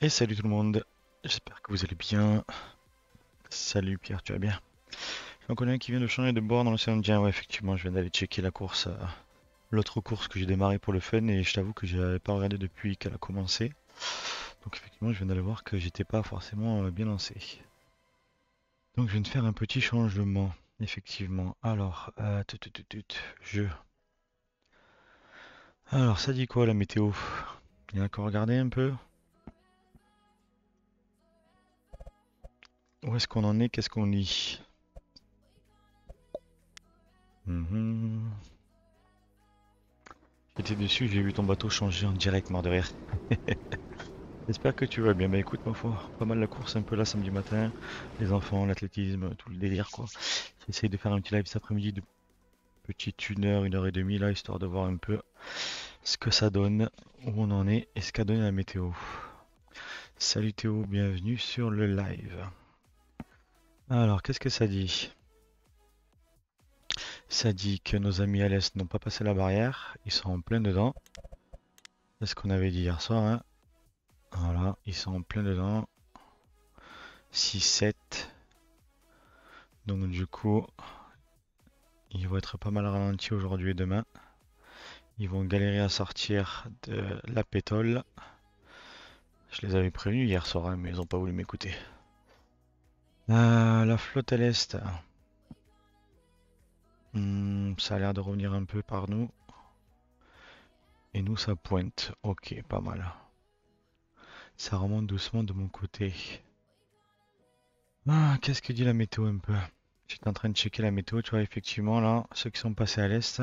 Et salut tout le monde, j'espère que vous allez bien. Salut Pierre, tu vas bien? J'en connais un qui vient de changer de bord dans l'océan Indien. Ouais, effectivement, je viens d'aller checker la course, l'autre course que j'ai démarré pour le fun et je t'avoue que j'avais pas regardé depuis qu'elle a commencé. Donc effectivement, je viens d'aller voir que j'étais pas forcément bien lancé. Donc je viens de faire un petit changement, effectivement. Alors, je. Alors, ça dit quoi la météo? Il y a encore regardé un peu? Où est-ce qu'on en est? Qu'est-ce qu'on lit? Mhm. J'étais dessus, j'ai vu ton bateau changer en direct, mort de rire. J'espère que tu vas bien. Bah écoute, ma foi, pas mal la course un peu là samedi matin. Les enfants, l'athlétisme, tout le délire quoi. J'essaye de faire un petit live cet après-midi de petite 1 heure et demie là, histoire de voir un peu ce que ça donne, où on en est et ce qu'a donné la météo. Salut Théo, bienvenue sur le live. Alors, qu'est-ce que ça dit? Ça dit que nos amis à l'Est n'ont pas passé la barrière, ils sont en plein dedans. C'est ce qu'on avait dit hier soir, hein. Voilà, ils sont en plein dedans. 6-7. Donc du coup, ils vont être pas mal ralentis aujourd'hui et demain. Ils vont galérer à sortir de la pétole. Je les avais prévenus hier soir, hein, mais ils n'ont pas voulu m'écouter. La flotte à l'est, ça a l'air de revenir un peu par nous. Et nous, ça pointe. Ok, pas mal. Ça remonte doucement de mon côté. Ah, qu'est-ce que dit la météo un peu? J'étais en train de checker la météo, tu vois, effectivement, là, ceux qui sont passés à l'est,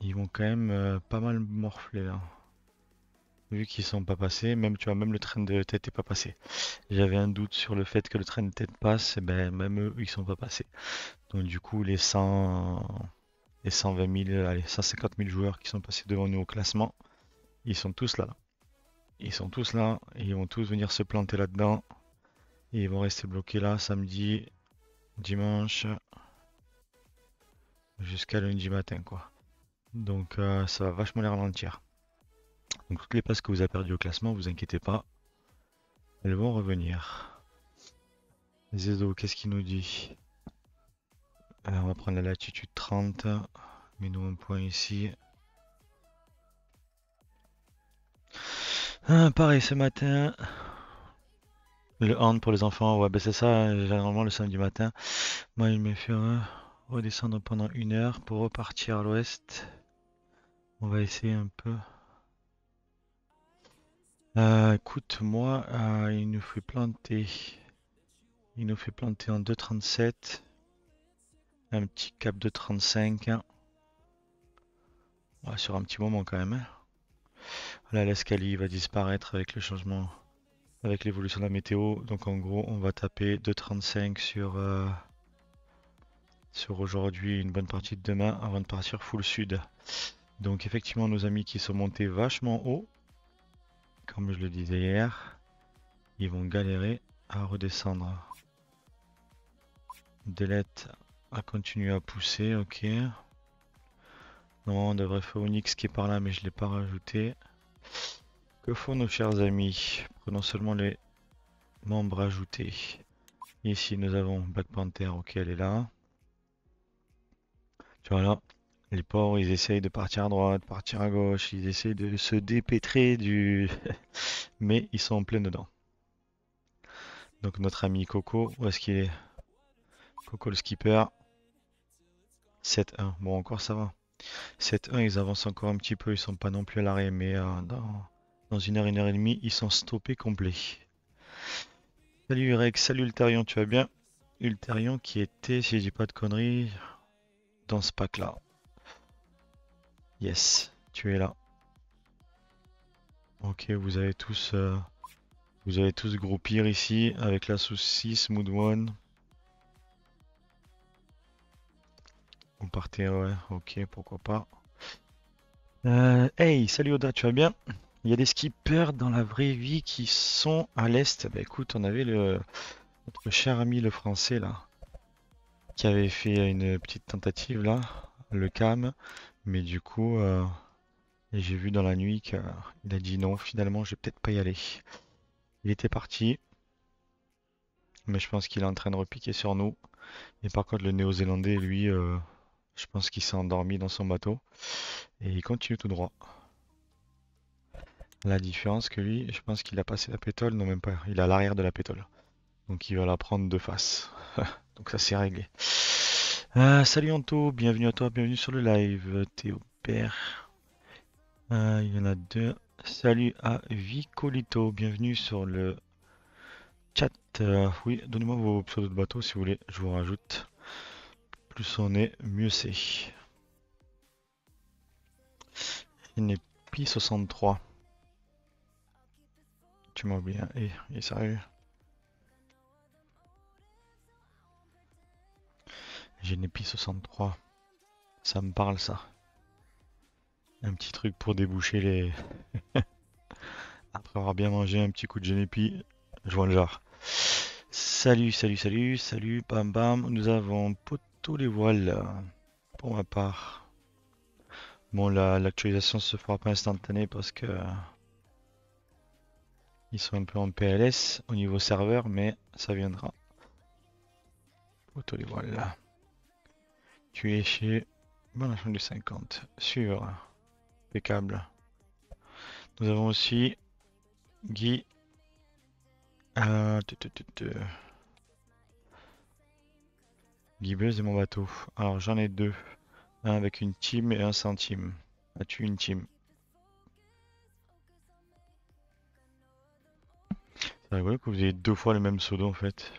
ils vont quand même pas mal morfler là. Vu qu'ils sont pas passés, même tu vois, même le train de tête est pas passé. J'avais un doute sur le fait que le train de tête passe, et ben même eux, ils sont pas passés. Donc du coup, les 120 000, allez, 150 000 joueurs qui sont passés devant nous au classement, ils sont tous là. Ils sont tous là, et ils vont tous venir se planter là-dedans, et ils vont rester bloqués là samedi, dimanche, jusqu'à lundi matin, quoi. Donc ça va vachement les ralentir. Donc toutes les places que vous avez perdues au classement, vous inquiétez pas, elles vont revenir. Zezo, qu'est-ce qu'il nous dit? On va prendre la latitude 30. Mets-nous un point ici. Ah, pareil ce matin. Le hand pour les enfants, ouais, ben c'est ça, généralement le samedi matin. Moi, il me fait redescendre pendant 1 heure pour repartir à l'ouest. On va essayer un peu. Écoute, moi, il nous fait planter. Il nous fait planter en 2,37. Un petit cap de 35. Ouais, sur un petit moment quand même, hein. Là, l'escalier va disparaître avec le changement, avec l'évolution de la météo. Donc en gros, on va taper 2,35 sur aujourd'hui, une bonne partie de demain, avant de partir full sud. Donc effectivement, nos amis qui sont montés vachement haut, comme je le disais hier, ils vont galérer à redescendre. Delete a continué à pousser, ok. Non, on devrait faire Onyx qui est par là, mais je ne l'ai pas rajouté. Que font nos chers amis? Prenons seulement les membres ajoutés. Ici, nous avons Black Panther, ok, elle est là. Tu vois là, les porcs, ils essayent de partir à droite, partir à gauche, ils essayent de se dépêtrer du... Mais ils sont en plein dedans. Donc notre ami Coco, où est-ce qu'il est? Coco le skipper. 7-1, bon encore ça va. 7-1, ils avancent encore un petit peu, ils sont pas non plus à l'arrêt, mais dans 1 heure et demie, ils sont stoppés complets. Salut Rex, salut Ulterion, tu vas bien? Ulterion qui était, si je dis pas de conneries, dans ce pack là. Yes, tu es là. Ok, vous allez tous groupir ici avec la saucisse Mood One. Vous partez, ouais, ok, pourquoi pas. Hey, salut Oda, tu vas bien? Il y a des skippers dans la vraie vie qui sont à l'est. Bah écoute, on avait notre cher ami le français là, qui avait fait une petite tentative là, le CAM, mais du coup, Et j'ai vu dans la nuit qu'il a dit non, finalement, je vais peut-être pas y aller. Il était parti, mais je pense qu'il est en train de repiquer sur nous. Et par contre, le Néo-Zélandais, lui, je pense qu'il s'est endormi dans son bateau. Et il continue tout droit. La différence que lui, je pense qu'il a passé la pétole, non même pas, il est à l'arrière de la pétole. Donc il va la prendre de face. Donc ça c'est réglé. Salut Anto, bienvenue à toi, bienvenue sur le live. Théo Père. Il y en a deux. Salut à Vicolito, bienvenue sur le chat. Oui, donnez-moi vos pseudos de bateau si vous voulez, je vous rajoute. Plus on est, mieux c'est. Genepi 63. Tu m'as oublié, hein. Et sérieux. Genepi 63. Ça me parle ça. Un petit truc pour déboucher les... Après avoir bien mangé un petit coup de Genepi, je vois le genre. Salut, salut, salut, salut, bam bam. Nous avons poteau les voiles pour ma part. Bon, l'actualisation se fera pas instantanée parce que ils sont un peu en PLS au niveau serveur, mais ça viendra. Poteau les voiles. Tu es chez bon, la chambre du 50. Sûr. Impeccable. Nous avons aussi Guy. Tu, tu, tu, tu. Guy Buzz et mon bateau. Alors j'en ai deux. Un avec une team et un sans team. As-tu une team? C'est rigolo que vous ayez deux fois le même pseudo en fait.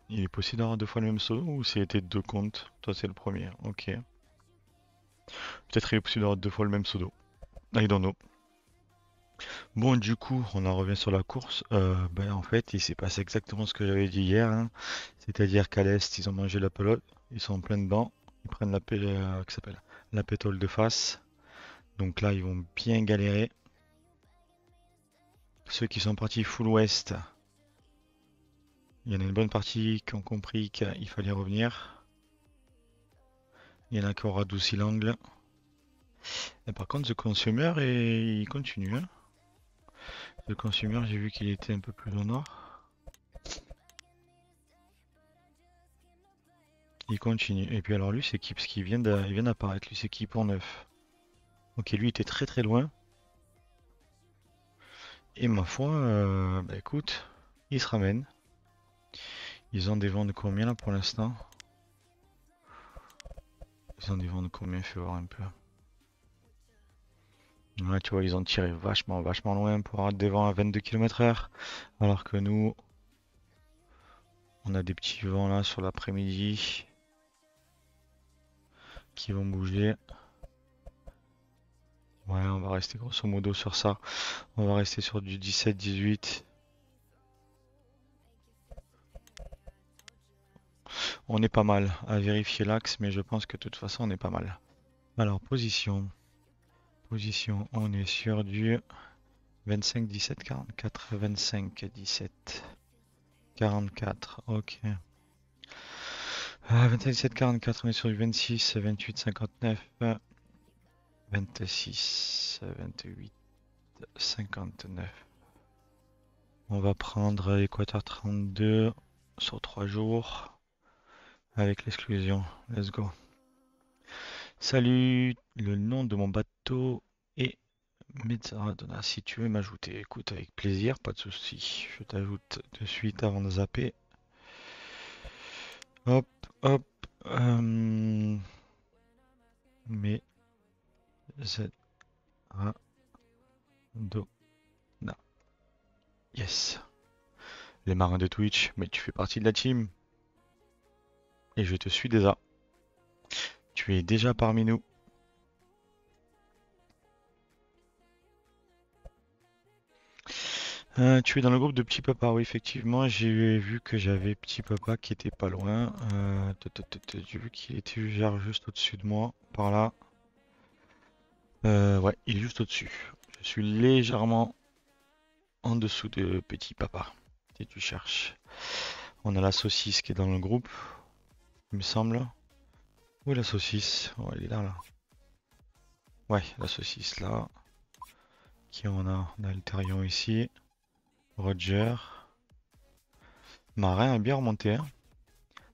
Il est possible d'avoir deux fois le même pseudo ou c'était deux comptes? Toi c'est le premier, ok. Peut-être il est possible d'avoir deux fois le même pseudo. I don't know. Bon du coup on en revient sur la course. Ben, en fait il s'est passé exactement ce que j'avais dit hier, hein. C'est-à-dire qu'à l'Est ils ont mangé la pelote, ils sont en plein dedans, ils prennent que s'appelle la pétole de face. Donc là ils vont bien galérer. Ceux qui sont partis full West, il y en a une bonne partie qui ont compris qu'il fallait revenir. Il y en a qui ont radouci l'angle. Et par contre, The Consumer, il continue, hein. The Consumer, j'ai vu qu'il était un peu plus au nord. Il continue. Et puis alors lui, c'est qui? Parce qu'il vient d'apparaître. Lui, c'est qui pour neuf? Ok, lui, il était très très loin. Et ma foi, bah écoute, il se ramène. Ils ont des vents de combien là pour l'instant? Ils ont des vents de combien? Fais voir un peu. Ouais, tu vois, ils ont tiré vachement loin pour avoir des vents à 22 km/h. Alors que nous, on a des petits vents là sur l'après-midi qui vont bouger. Ouais, on va rester grosso modo sur ça. On va rester sur du 17-18. On est pas mal à vérifier l'axe, mais je pense que de toute façon, on est pas mal. Alors, position. Position, on est sur du 25, 17, 44, 25, 17, 44, ok. 25, 17, 44, on est sur du 26, 28, 59, 26, 28, 59. On va prendre Équateur 32 sur 3 jours avec l'exclusion. Let's go. Salut, le nom de mon bateau est Mezzaradona. Si tu veux m'ajouter, écoute avec plaisir, pas de souci. Je t'ajoute de suite avant de zapper. Hop, hop. Mezzaradona. Yes. Les marins de Twitch, mais tu fais partie de la team. Et je te suis déjà. Tu es déjà parmi nous. Tu es dans le groupe de Petit Papa, oui, effectivement. J'ai vu que j'avais Petit Papa qui était pas loin. J'ai vu qu'il était genre juste au-dessus de moi, par là. Ouais, il est juste au-dessus. Je suis légèrement en dessous de Petit Papa, si tu cherches. On a la saucisse qui est dans le groupe, il me semble. Où est la saucisse? Oh, elle est là, là. Ouais, la saucisse là. Qui on a? On a Alterion ici. Roger. Marin a bien remonté,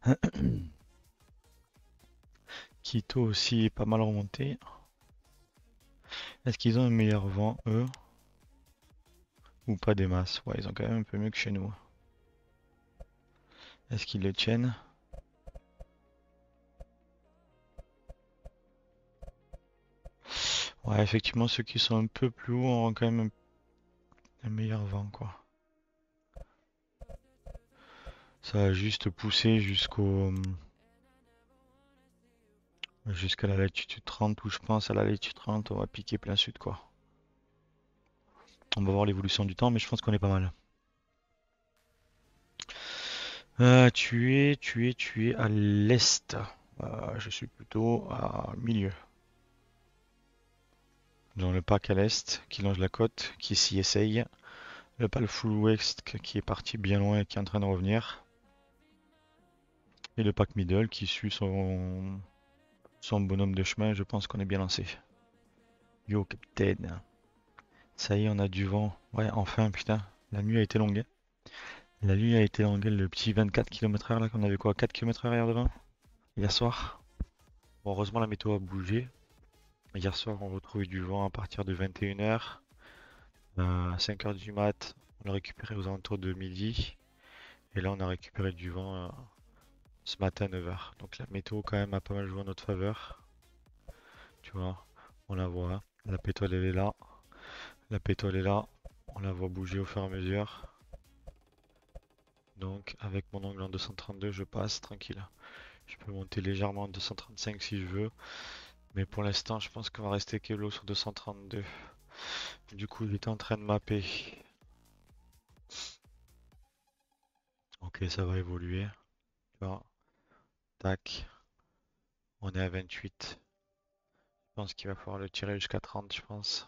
hein. Quito aussi est pas mal remonté. Est-ce qu'ils ont un meilleur vent, eux? Ou pas des masses? Ouais, ils ont quand même un peu mieux que chez nous. Est-ce qu'ils le tiennent? Ouais, effectivement, ceux qui sont un peu plus hauts ont quand même un meilleur vent, quoi. Ça a juste poussé jusqu'à la latitude 30, où je pense à la latitude 30, on va piquer plein sud, quoi. On va voir l'évolution du temps, mais je pense qu'on est pas mal. Tu es à l'est. Je suis plutôt à milieu. Dans le pack à l'est, qui longe la côte, qui s'y essaye. Le pack full west qui est parti bien loin et qui est en train de revenir. Et le pack middle qui suit son bonhomme de chemin. Je pense qu'on est bien lancé. Yo, capitaine. Ça y est, on a du vent. Ouais, enfin, putain. La nuit a été longue, hein. La nuit a été longue. Le petit 24 km/h là, qu'on avait quoi? 4 km/h hier de vent? Hier soir. Bon, heureusement, la météo a bougé. Hier soir, on retrouvait du vent à partir de 21 h. À 5 h du mat, on l'a récupéré aux alentours de midi. Et là, on a récupéré du vent ce matin à 9 h. Donc la météo, quand même, a pas mal joué en notre faveur. Tu vois, on la voit. La pétole, elle est là. La pétole est là. On la voit bouger au fur et à mesure. Donc, avec mon angle en 232, je passe tranquille. Je peux monter légèrement en 235 si je veux. Mais pour l'instant, je pense qu'on va rester que l'eau sur 232. Du coup, j'étais en train de mapper. Ok, ça va évoluer. Tu vois, tac. On est à 28. Je pense qu'il va falloir le tirer jusqu'à 30, je pense.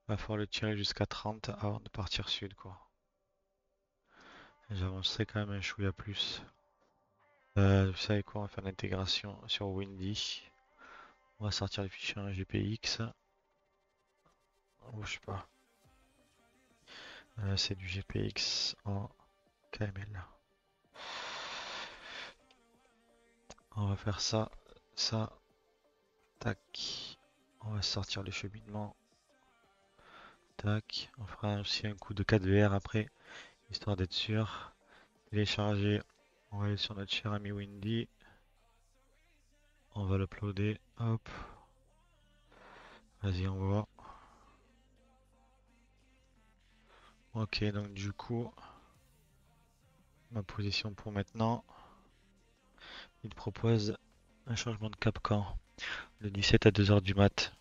Il va falloir le tirer jusqu'à 30 avant de partir sud, quoi. J'avancerai quand même un chouïa plus. Vous savez quoi, on va faire l'intégration sur Windy. On va sortir les fichiers en GPX. Oh, je sais pas. C'est du GPX en KML. On va faire ça, ça, tac. On va sortir le cheminement. Tac. On fera aussi un coup de 4VR après, histoire d'être sûr. Télécharger. On va aller sur notre cher ami Windy. On va l'uploader. Hop. Vas-y, on voit. Ok, donc du coup, ma position pour maintenant, il propose un changement de cap quand? Le 17 à 2 h du mat.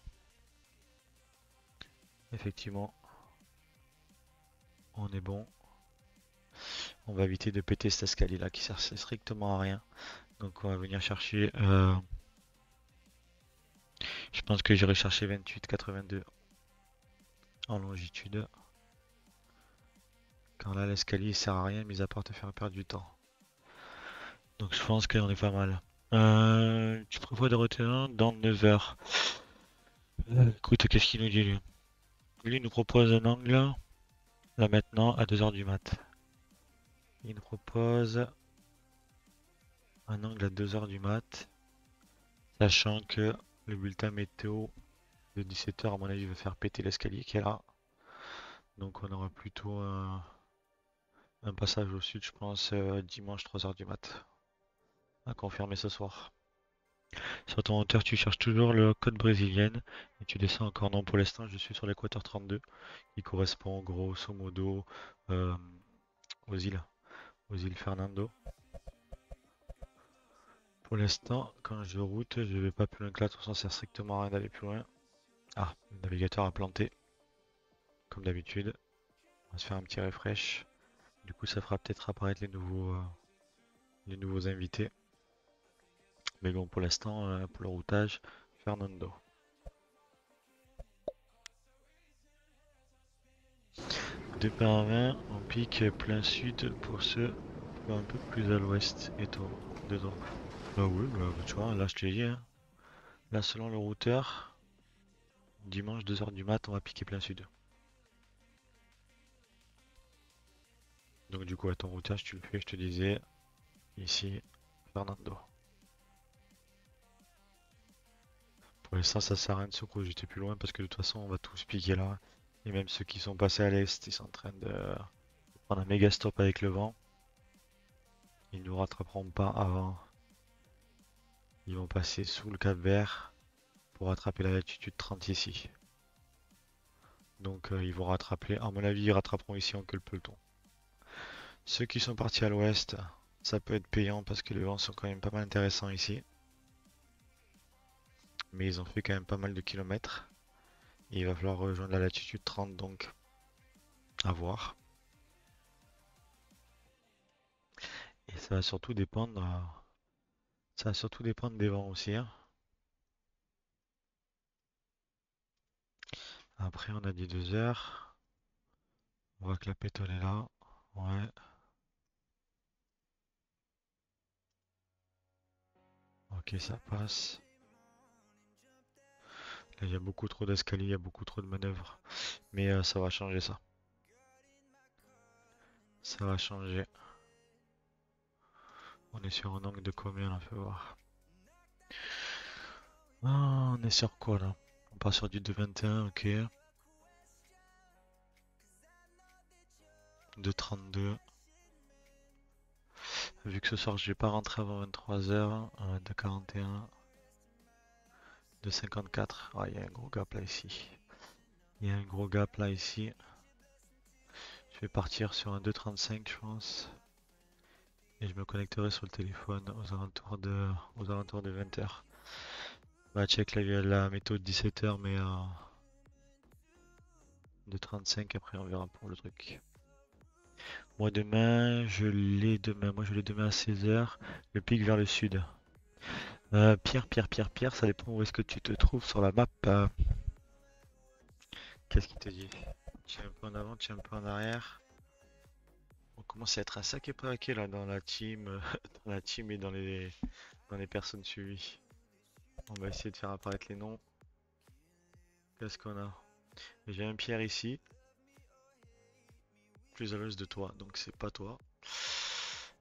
Effectivement, on est bon. On va éviter de péter cet escalier là qui sert strictement à rien. Donc on va venir chercher. Je pense que j'irai chercher 28,82 en longitude. Car là l'escalier sert à rien, mis à part te faire perdre du temps. Donc je pense qu'on est pas mal. Tu prévois de retenir dans 9 h. Écoute, qu'est-ce qu'il nous dit lui? Lui nous propose un angle là maintenant à 2 h du mat. Il nous propose un angle à 2 h du mat, sachant que le bulletin météo de 17 h à mon avis va faire péter l'escalier qui est là. Donc on aura plutôt un passage au sud, je pense, dimanche 3 h du mat. À confirmer ce soir. Sur ton hauteur, tu cherches toujours le côte brésilienne et tu descends encore. Non, pour l'instant, je suis sur l'équateur 32 qui correspond grosso modo euh, aux îles Fernando. Pour l'instant, quand je route, je vais pas plus loin que là. De toute façon, ça sert strictement à rien d'aller plus loin. Ah, le navigateur a planté, comme d'habitude. On va se faire un petit refresh. Du coup, ça fera peut-être apparaître les nouveaux invités. Mais bon, pour l'instant, pour le routage, Fernando. 2 par 20, on pique plein sud pour ceux un peu plus à l'ouest. Et toi, dedans. Bah oui, bah, tu vois, là je te dis, hein. Là, selon le routeur, dimanche 2 heures du mat, on va piquer plein sud. Donc du coup, à ton routage, tu le fais, je te disais, ici, Fernando. Pour l'instant, ça sert à rien de se projeter plus loin parce que de toute façon, on va tous piquer là. Et même ceux qui sont passés à l'est, ils sont en train de prendre un méga stop avec le vent. Ils nous rattraperont pas avant. Ils vont passer sous le Cap Vert pour rattraper la latitude 30 ici. Donc ils vont rattraper, à mon avis, ils rattraperont ici en queue le peloton. Ceux qui sont partis à l'ouest, ça peut être payant parce que les vents sont quand même pas mal intéressants ici. Mais ils ont fait quand même pas mal de kilomètres. Et il va falloir rejoindre la latitude 30 donc à voir. Et ça va surtout dépendre des vents aussi, hein. Après on a dit 2 heures. On voit que la pétole est là. Ouais. Ok, ça passe. Là, il y a beaucoup trop d'escaliers, il y a beaucoup trop de manœuvres. Mais ça va changer ça. Ça va changer. On est sur un angle de combien là, fais voir. Ah, on est sur quoi là? On part sur du 2,21, ok. 2,32. Vu que ce soir je vais pas rentrer avant 23h, 2,41. 2,54. Ah, il y a un gros gap là ici. Il y a un gros gap là ici. Je vais partir sur un 2,35 je pense. Et je me connecterai sur le téléphone aux alentours de 20h. Bah check la méthode 17h mais 2,35 après on verra pour le truc. Moi demain, je l'ai demain. Moi je l'ai demain à 16h. Le pic vers le sud. Pierre, ça dépend où est-ce que tu te trouves sur la map. Qu'est-ce qu'il te dit? Tu es un peu en avant, tu es un peu en arrière. On commence à être un sacré paquet là dans la team, dans la team et dans les personnes suivies. On va essayer de faire apparaître les noms. Qu'est-ce qu'on a? J'ai un Pierre ici, plus à l'ouest de toi, donc c'est pas toi.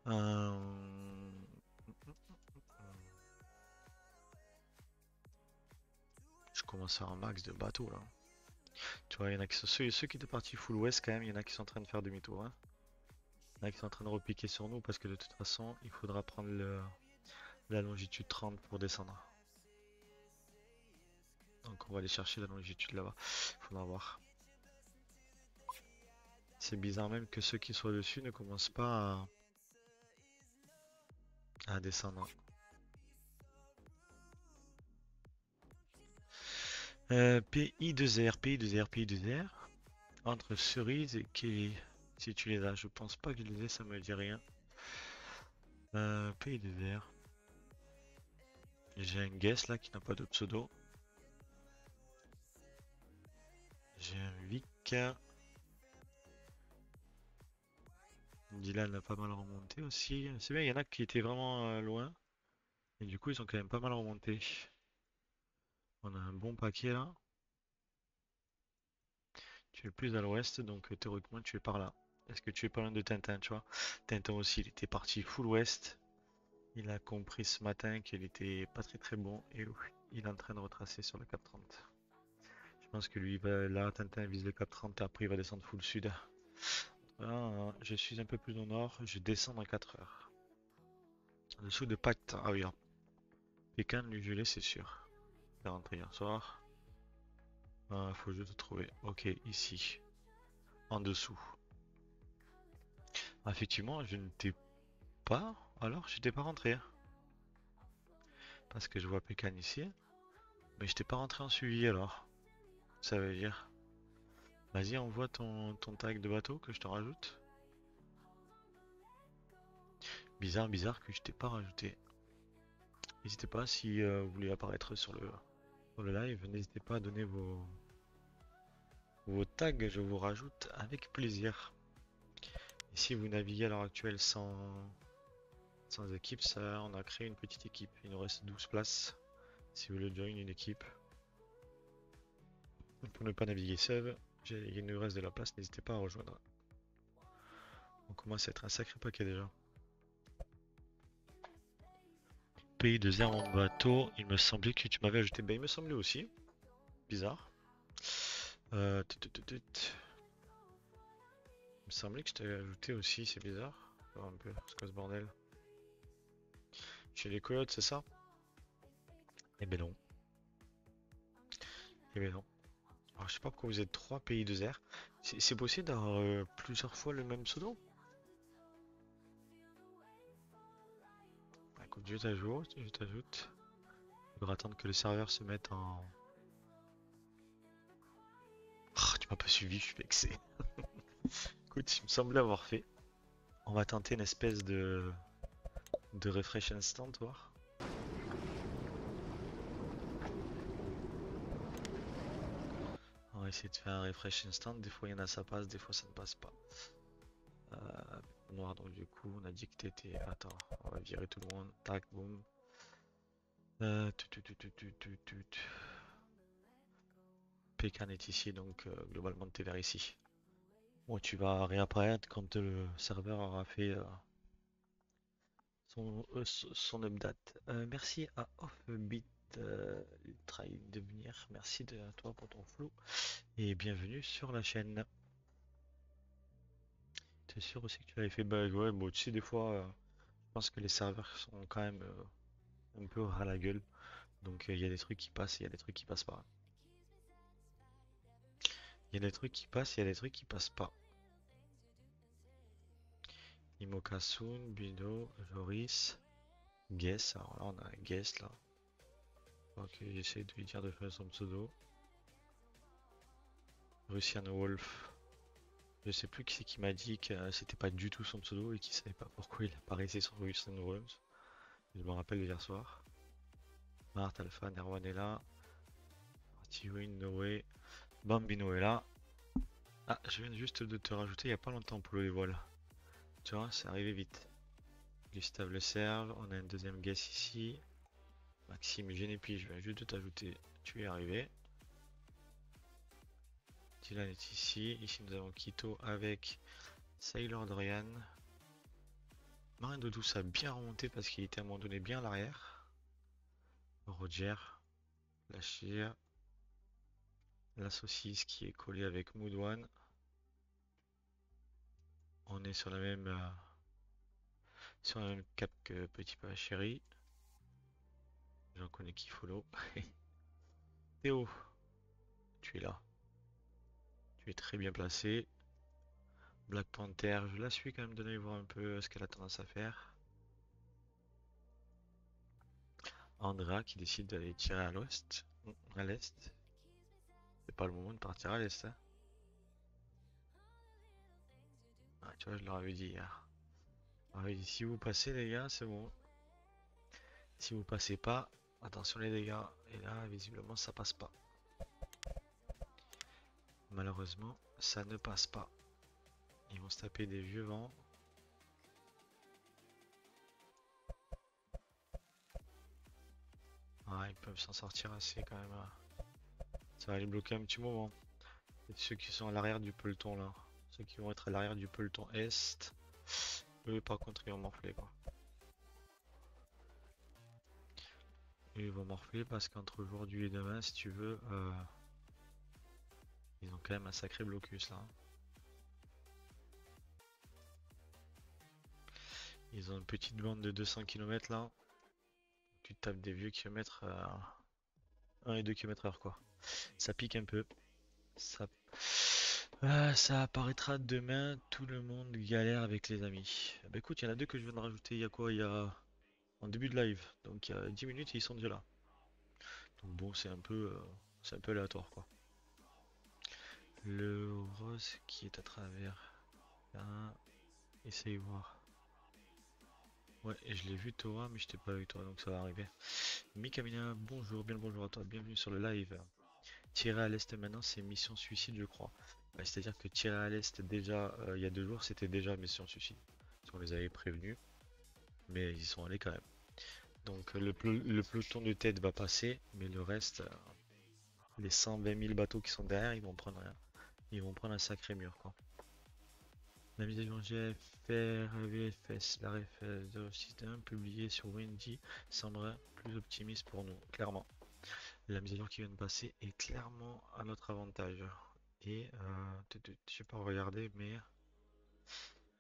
Euh, Je commence à avoir un max de bateaux là. Tu vois, il y en a qui sont ceux qui étaient partis full west quand même, il y en a qui sont en train de faire demi-tour, hein. Il y en a qui sont en train de repiquer sur nous parce que de toute façon, il faudra prendre la longitude 30 pour descendre. Donc on va aller chercher la longitude là-bas. Faudra voir. C'est bizarre même que ceux qui sont dessus ne commencent pas à descendre. PI2R. Entre Cerise et Kelly. Si tu les as, je pense pas que je les ai, ça me dit rien. PI2R. J'ai un guess là qui n'a pas de pseudo. J'ai un Vic. Dylan a pas mal remonté aussi. C'est bien, il y en a qui étaient vraiment loin. Et du coup, ils ont quand même pas mal remonté. On a un bon paquet là. Tu es plus à l'ouest, donc théoriquement tu es par là. Est-ce que tu es pas loin de Tintin, tu vois? Tintin aussi, il était parti full ouest. Il a compris ce matin qu'il était pas très bon et il est en train de retracer sur le cap 30. Je pense que lui, là, Tintin vise le cap 30 et après il va descendre full sud. Ah, je suis un peu plus au nord, je descends dans 4 heures. En dessous de Pacte, ah oui, Pékin, lui gelé, c'est sûr. Il est rentré hier soir. Ah, faut juste trouver. Ok, ici, en dessous. Ah, effectivement, je ne t'ai pas. Alors, je n'étais pas rentré, hein. Parce que je vois Pékin ici. Mais je t'ai pas rentré en suivi alors. Ça veut dire. Vas-y, envoie ton tag de bateau que je te rajoute. Bizarre que je t'ai pas rajouté. N'hésitez pas si vous voulez apparaître sur le live, n'hésitez pas à donner vos tags, je vous rajoute avec plaisir. Et si vous naviguez à l'heure actuelle sans équipe, ça, on a créé une petite équipe. Il nous reste 12 places. Si vous voulez join une équipe, pour ne pas naviguer seul, il nous reste de la place, n'hésitez pas à rejoindre. On commence à être un sacré paquet déjà. Pays de zéro en bateau, il me semblait que tu m'avais ajouté. Ben, il me semblait aussi. Bizarre. Il me semblait que je t'avais ajouté aussi, c'est bizarre. Un peu, c'est quoi ce bordel? Chez les coyotes, c'est ça? Eh ben non. Eh ben non. Alors, je sais pas pourquoi vous êtes trois pays de zère. C'est possible d'avoir plusieurs fois le même pseudo? Bah, écoute, je t'ajoute, je t'ajoute. Il faudra attendre que le serveur se mette en... Ah, tu m'as pas suivi, je suis vexé. Écoute, il me semblait avoir fait. On va tenter une espèce de refresh instant, voir. On va essayer de faire un refresh instant. Des fois, il y en a, ça passe, des fois, ça ne passe pas. Noir, donc du coup, on a dit que t'étais. Attends, on va virer tout le monde. Tac, boum. Pékin est ici, donc globalement, t'es vers ici. Bon, tu vas réapparaître quand le serveur aura fait son update. Merci à Offbeat Ultra de venir. Merci à toi pour ton flow. Et bienvenue sur la chaîne. T'es sûr aussi que tu l'avais fait bug? Ouais, bon, tu sais, des fois, je pense que les serveurs sont quand même un peu ras la gueule. Donc, il y a des trucs qui passent, il y a des trucs qui passent pas. Il y a des trucs qui passent, il y a des trucs qui passent pas. Imokasun, Bino, Joris, Guess. Alors là, on a un Guess là. Ok, j'essaie de lui dire de faire son pseudo. Russian Wolf. Je sais plus qui c'est qui m'a dit que c'était pas du tout son pseudo et qui savait pas pourquoi il apparaissait sur Russian Wolf. Je me rappelle hier soir. Mart, Alpha, Nerwan est là. Tiwin, Noé. Bambino est là. Ah, je viens juste de te rajouter il y a pas longtemps pour le voiles. Tu vois, c'est arrivé vite. Gustave Le Serge, on a un deuxième guest ici. Maxime Genépi, je viens juste de t'ajouter. Tu es arrivé. Dylan est ici. Ici nous avons Kito avec Sailor Dorian. Marin de Douce a bien remonté parce qu'il était à un moment donné bien à l'arrière. Roger, la chire, la saucisse qui est collée avec Moodwan. On est sur la même cap que Petit Pas Chéri. J'en connais qui follow. Théo, tu es là. Tu es très bien placé. Black Panther, je la suis quand même de voir un peu ce qu'elle a tendance à faire. Andra qui décide d'aller tirer à l'ouest, à l'est. C'est pas le moment de partir à l'est, hein. Ah, tu vois, je leur avais dit hier. Ah oui, si vous passez les gars, c'est bon. Si vous passez pas, attention les dégâts. Et là, visiblement, ça passe pas. Malheureusement, ça ne passe pas. Ils vont se taper des vieux vents. Ah, ils peuvent s'en sortir assez quand même, hein. Ça va les bloquer un petit moment. Et ceux qui sont à l'arrière du peloton là. Ceux qui vont être à l'arrière du peloton est. Eux par contre ils vont morfler quoi. Eux, ils vont morfler parce qu'entre aujourd'hui et demain si tu veux, ils ont quand même un sacré blocus là. Ils ont une petite bande de 200 km là. Tu tapes des vieux kilomètres à 1 et 2 km/h quoi. Ça pique un peu. Ça... ça apparaîtra demain, tout le monde galère avec les amis. Bah écoute, il y en a deux que je viens de rajouter, il y a quoi? Il y a en début de live, donc il y a 10 minutes et ils sont déjà là. Donc bon, c'est un peu aléatoire quoi. Le rose qui est à travers là, essaye voir. Ouais, et je l'ai vu Torah, mais je t'ai pas vu toi, donc ça va arriver. Mikamina, bonjour, bien le bonjour à toi, bienvenue sur le live. Tirer à l'est maintenant, c'est mission suicide, je crois. Ouais, c'est-à-dire que tirer à l'est déjà, il y a 2 jours, c'était déjà mission suicide. Parce qu'on les avait prévenus, mais ils y sont allés quand même. Donc le peloton de tête va passer, mais le reste, les 120 000 bateaux qui sont derrière, ils vont prendre un sacré mur, quoi. La mise à jour GFR, VFS, la ref 061 publiée sur Windy semblerait plus optimiste pour nous, clairement. La mise à jour qui vient de passer est clairement à notre avantage. Et je sais pas regarder, mais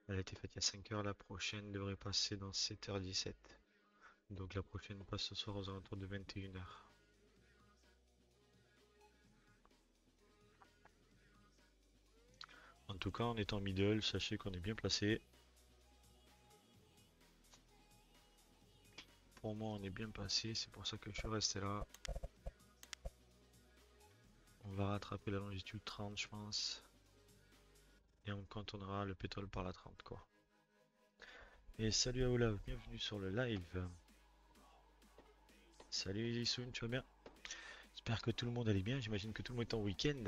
elle a été faite il y a 5 heures. La prochaine devrait passer dans 7h17. Donc la prochaine passe ce soir aux alentours de 21h. En tout cas, en étant middle, sachez qu'on est bien placé. Pour moi, on est bien passé, c'est pour ça que je suis resté là. On va rattraper la longitude 30, je pense. Et on contournera le pétrole par la 30, quoi. Et salut à Olaf, bienvenue sur le live. Salut Isoun, tu vas bien? J'espère que tout le monde allait bien, j'imagine que tout le monde est en week-end.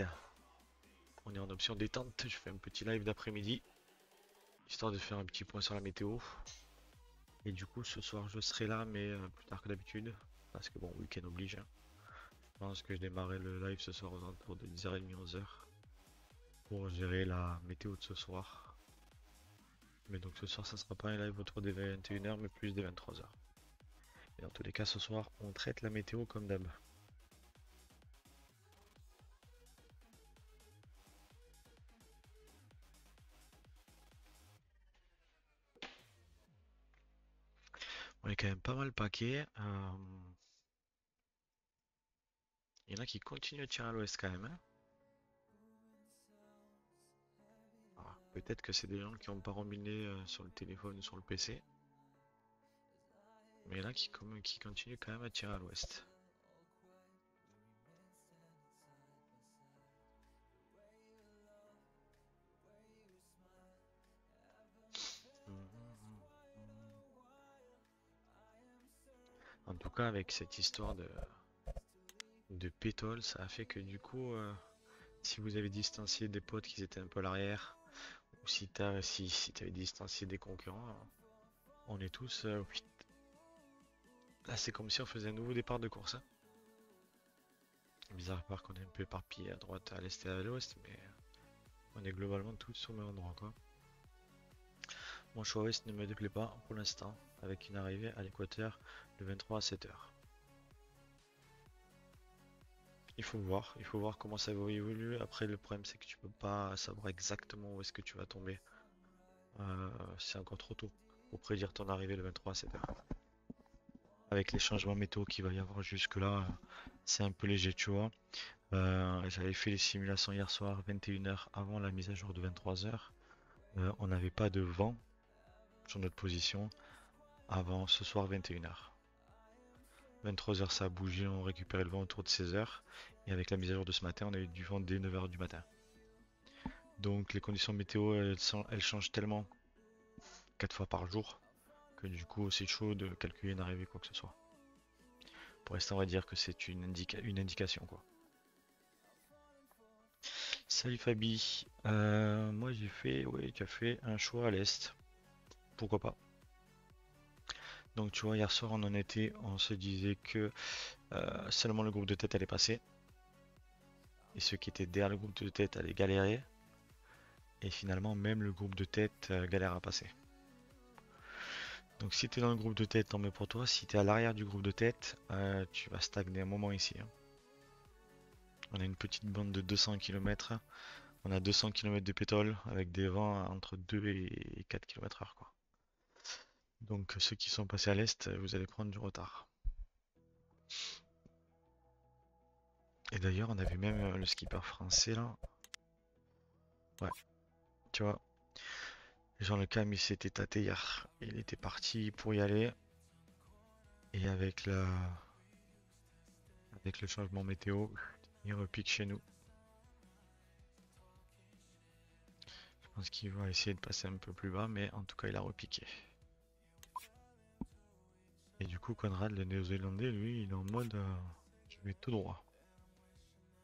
On est en option détente, je fais un petit live d'après-midi, histoire de faire un petit point sur la météo. Et du coup, ce soir, je serai là, mais plus tard que d'habitude, parce que bon, week-end oblige, hein. Je pense que je démarrerai le live ce soir aux alentours de 10h30, 11h, pour gérer la météo de ce soir. Mais donc ce soir, ça sera pas un live autour des 21h, mais plus des 23h. Et dans tous les cas, ce soir, on traite la météo comme d'hab. On est quand même pas mal paquet. Il y en a qui continuent à tirer à l'ouest quand même, hein. Peut-être que c'est des gens qui n'ont pas rembiné sur le téléphone ou sur le PC. Mais il y en a qui continuent quand même à tirer à l'ouest. En tout cas, avec cette histoire de pétole, ça a fait que du coup, si vous avez distancié des potes qui étaient un peu à l'arrière, ou si t'avais distancié des concurrents, on est tous. Là, c'est comme si on faisait un nouveau départ de course, hein. Bizarre à part qu'on est un peu éparpillé à droite, à l'est et à l'ouest, mais on est globalement tous au même endroit, quoi. Mon choix ouest ne me déplaît pas pour l'instant, avec une arrivée à l'équateur le 23 à 7h. Il faut voir comment ça va évoluer. Après, le problème, c'est que tu peux pas savoir exactement où est-ce que tu vas tomber. C'est encore trop tôt pour prédire ton arrivée le 23 à 7h. Avec les changements météo qu'il va y avoir jusque-là, c'est un peu léger, tu vois. J'avais fait les simulations hier soir, 21h avant la mise à jour de 23h. On n'avait pas de vent sur notre position avant ce soir 21h. 23h ça a bougé, on récupérait le vent autour de 16h. Et avec la mise à jour de ce matin, on a eu du vent dès 9h du matin. Donc les conditions météo, elles changent tellement 4 fois par jour que du coup c'est chaud de calculer une arrivée quoi que ce soit. Pour l'instant on va dire que c'est une indication quoi. Salut Fabi, moi j'ai fait, oui tu as fait un choix à l'est, pourquoi pas. Donc tu vois hier soir on en était, on se disait que seulement le groupe de tête allait passer. Et ceux qui étaient derrière le groupe de tête allaient galérer. Et finalement même le groupe de tête galère à passer. Donc si tu es dans le groupe de tête, tant mieux pour toi. Si tu es à l'arrière du groupe de tête, tu vas stagner un moment ici, hein. On a une petite bande de 200 km. On a 200 km de pétrole avec des vents entre 2 et 4 km/h, quoi. Donc ceux qui sont passés à l'est, vous allez prendre du retard. Et d'ailleurs, on avait même le skipper français là. Ouais, tu vois. Jean Le Cam, il s'était tâté hier. Il était parti pour y aller. Et avec le changement météo, il repique chez nous. Je pense qu'il va essayer de passer un peu plus bas, mais en tout cas, il a repiqué. Et du coup, Conrad, le néo-zélandais, lui, il est en mode je vais tout droit.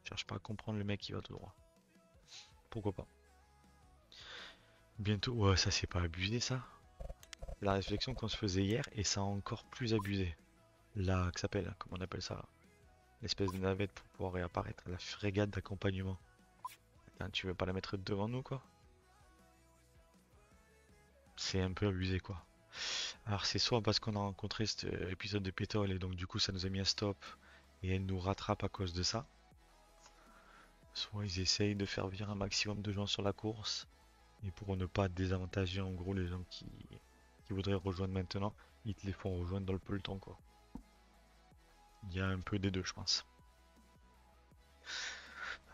Je cherche pas à comprendre le mec qui va tout droit. Pourquoi pas? Bientôt, ouais, ça c'est pas abusé ça. La réflexion qu'on se faisait hier, et ça a encore plus abusé. la, que s'appelle, comment on appelle ça là, l'espèce de navette pour pouvoir réapparaître, la frégate d'accompagnement. Putain, tu veux pas la mettre devant nous quoi? C'est un peu abusé quoi. Alors c'est soit parce qu'on a rencontré cet épisode de pétrole et donc du coup ça nous a mis un stop et elle nous rattrape à cause de ça. Soit ils essayent de faire venir un maximum de gens sur la course et pour ne pas désavantager en gros les gens qui voudraient rejoindre maintenant, ils te les font rejoindre dans le peloton quoi. Il y a un peu des deux je pense.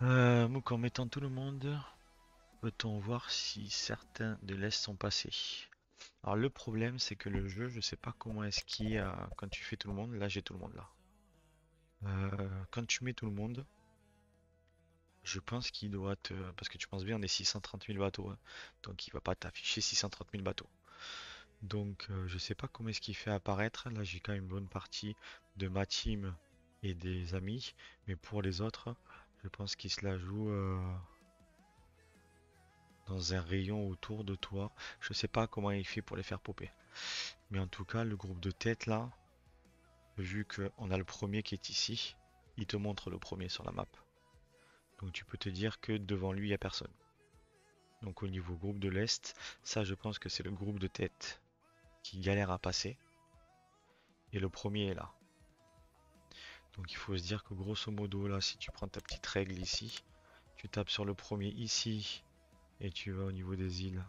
Donc en mettant tout le monde, peut-on voir si certains de l'Est sont passés? Alors le problème c'est que le jeu, je sais pas comment est-ce qu'il y a quand tu fais tout le monde, là j'ai tout le monde là. Quand tu mets tout le monde, je pense qu'il doit te... Parce que tu penses bien, on est 630 000 bateaux, hein. Donc il va pas t'afficher 630 000 bateaux. Donc je sais pas comment est-ce qu'il fait apparaître. Là j'ai quand même une bonne partie de ma team et des amis. Mais pour les autres, je pense qu'il se la joue dans un rayon autour de toi. Je sais pas comment il fait pour les faire popper. Mais en tout cas, le groupe de tête là, vu qu'on a le premier qui est ici, il te montre le premier sur la map. Donc tu peux te dire que devant lui, il n'y a personne. Donc au niveau groupe de l'Est, ça je pense que c'est le groupe de tête qui galère à passer. Et le premier est là. Donc il faut se dire que grosso modo là, si tu prends ta petite règle ici, tu tapes sur le premier ici et tu vas au niveau des îles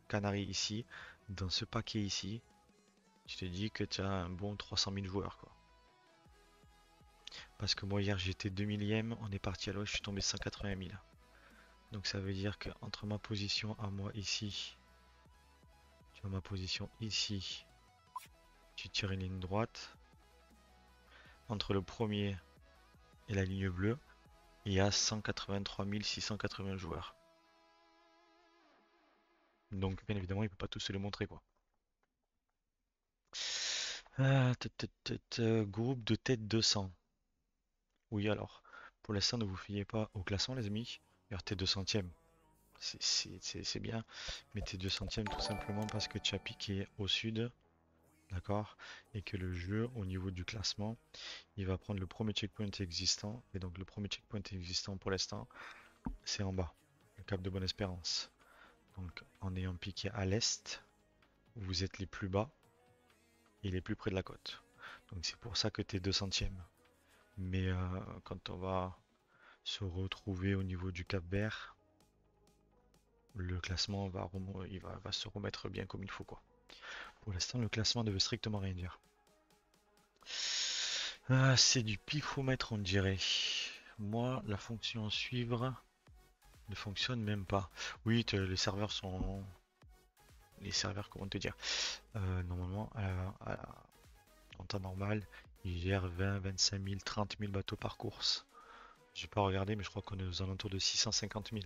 Canaries ici, dans ce paquet ici, tu te dis que tu as un bon 300 000 joueurs quoi. Parce que moi hier j'étais 2 millième, on est parti à l'ouest, je suis tombé 180 000. Donc ça veut dire que entre ma position à moi ici, tu vois ma position ici, tu tires une ligne droite. Entre le premier et la ligne bleue, il y a 183 680 joueurs. Donc bien évidemment, il peut pas tous se les montrer quoi. Groupe de tête 200. Oui alors, pour l'instant ne vous fiez pas au classement les amis. Alors t'es 200ème, c'est bien. Mais t'es 200ème tout simplement parce que tu as piqué au sud. D'accord? Et que le jeu au niveau du classement, il va prendre le premier checkpoint existant. Et donc le premier checkpoint existant pour l'instant, c'est en bas. Le Cap de Bonne-Espérance. Donc en ayant piqué à l'est, vous êtes les plus bas et les plus près de la côte. Donc c'est pour ça que tu es 200ème. Mais quand on va se retrouver au niveau du Cap Vert, le classement va se remettre bien comme il faut quoi. Pour l'instant, le classement ne veut strictement rien dire. C'est du pifomètre on dirait. Moi, la fonction suivre ne fonctionne même pas. Oui, les serveurs sont... Les serveurs, comment te dire? Normalement, en temps normal, ils gèrent 20, 25 000, 30 000 bateaux par course. J'ai pas regardé, mais je crois qu'on est aux alentours de 650 000.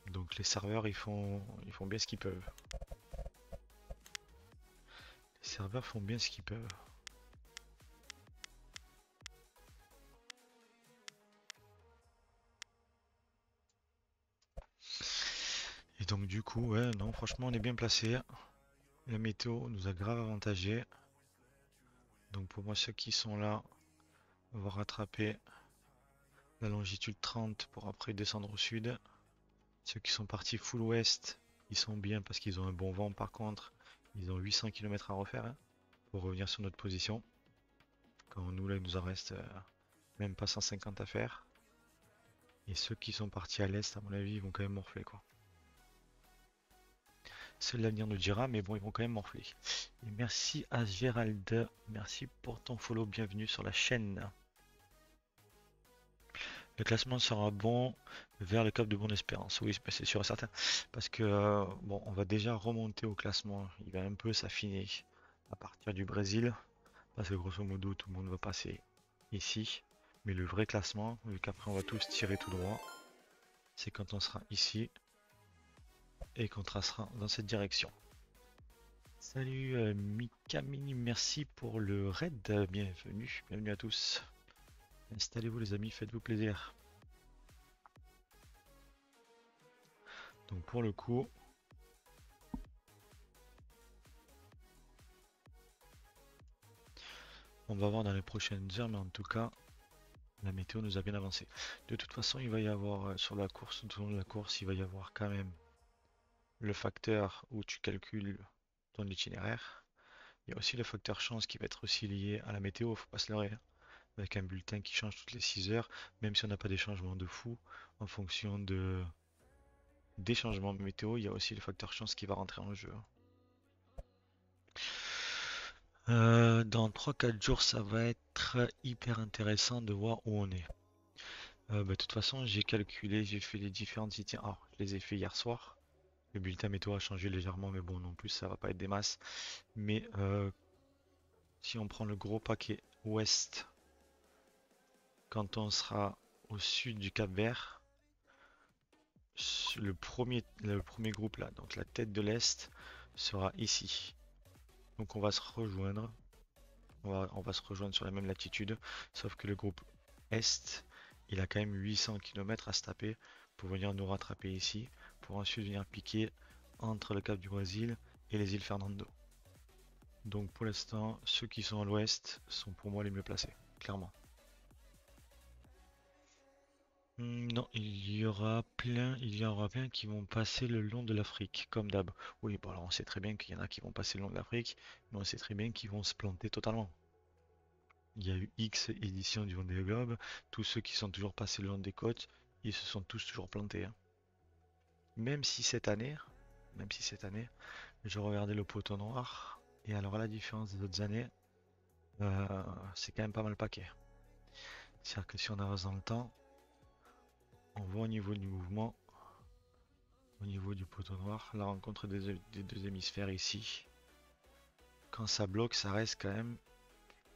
Donc les serveurs, ils font bien ce qu'ils peuvent. Les serveurs font bien ce qu'ils peuvent. Et donc du coup, ouais, non, franchement, on est bien placé. La météo nous a grave avantagé. Donc pour moi, ceux qui sont là vont rattraper la longitude 30 pour après descendre au sud. Ceux qui sont partis full ouest, ils sont bien parce qu'ils ont un bon vent par contre. Ils ont 800 km à refaire hein, pour revenir sur notre position. Quand nous là il nous en reste même pas 150 à faire. Et ceux qui sont partis à l'est à mon avis ils vont quand même morfler quoi. Seul l'avenir nous dira mais bon ils vont quand même morfler. Et merci à Gérald, merci pour ton follow, bienvenue sur la chaîne. Le classement sera bon vers le Cap de Bonne-Espérance. Oui, c'est sûr et certain. Parce que, bon, on va déjà remonter au classement. Il va un peu s'affiner à partir du Brésil. Parce que grosso modo, tout le monde va passer ici. Mais le vrai classement, vu qu'après on va tous tirer tout droit, c'est quand on sera ici et qu'on tracera dans cette direction. Salut Mikamini, merci pour le raid. Bienvenue, bienvenue à tous. Installez-vous les amis, faites-vous plaisir. Donc pour le coup, On va voir dans les prochaines heures, mais en tout cas, la météo nous a bien avancé. De toute façon, il va y avoir sur la course, tout au long de la course, il va y avoir quand même le facteur où tu calcules ton itinéraire. Il y a aussi le facteur chance qui va être aussi lié à la météo, faut pas se leurrer, hein. Avec un bulletin qui change toutes les 6 heures, même si on n'a pas des changements de fou, en fonction des changements météo, il y a aussi le facteur chance qui va rentrer en jeu. Dans 3-4 jours, ça va être hyper intéressant de voir où on est. De toute façon, j'ai calculé, j'ai fait les différentes itinéraires. Alors, je les ai fait hier soir. Le bulletin météo a changé légèrement, mais bon, non plus, ça va pas être des masses. Mais si on prend le gros paquet ouest, quand on sera au sud du Cap Vert, le premier groupe là, donc la tête de l'Est, sera ici. Donc on va se rejoindre. On va se rejoindre sur la même latitude, sauf que le groupe Est, il a quand même 800 km à se taper pour venir nous rattraper ici, pour ensuite venir piquer entre le Cap du Brésil et les îles Fernando. Donc pour l'instant, ceux qui sont à l'ouest sont pour moi les mieux placés, clairement. Non, il y aura plein qui vont passer le long de l'Afrique, comme d'hab. Oui, bon alors on sait très bien qu'il y en a qui vont passer le long de l'Afrique, mais on sait très bien qu'ils vont se planter totalement. Il y a eu X éditions du Vendée Globe, tous ceux qui sont toujours passés le long des côtes, ils se sont tous toujours plantés, hein. Même si cette année, même si cette année, je regardais le poteau noir, et alors à la différence des autres années, c'est quand même pas mal paquet. C'est-à-dire que si on avance dans le temps, on voit au niveau du mouvement, au niveau du poteau noir, la rencontre des deux hémisphères ici. Quand ça bloque, ça reste quand même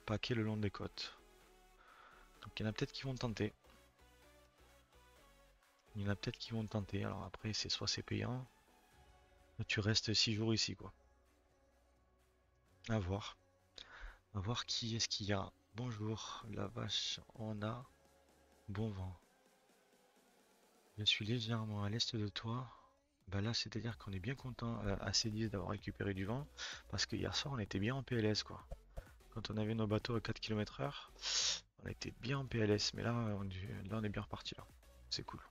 paquet le long des côtes. Donc il y en a peut-être qui vont tenter. Il y en a peut-être qui vont tenter. Alors après, soit c'est payant, tu restes 6 jours ici, quoi. À voir. À voir qui est-ce qu'il y a. Bonjour, la vache, on a bon vent. Je suis légèrement à l'est de toi. Bah là, c'est-à-dire qu'on est bien content à C10 d'avoir récupéré du vent. Parce que hier soir, on était bien en PLS, quoi. Quand on avait nos bateaux à 4 km/h, on était bien en PLS. Mais là, on est bien reparti, là. C'est cool.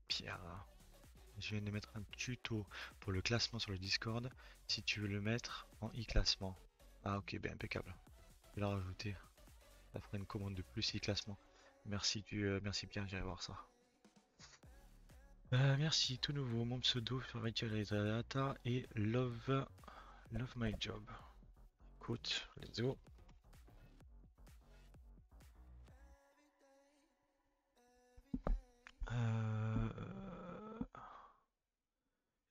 Pierre. Je viens de mettre un tuto pour le classement sur le Discord. Si tu veux le mettre en e-classement. Ah ok, ben impeccable. Je vais la rajouter. Ça fera une commande de plus e-classement. Merci Pierre, j'irai voir ça. Merci, tout nouveau. Mon pseudo sur Data et Love My Job. Écoute, let's go.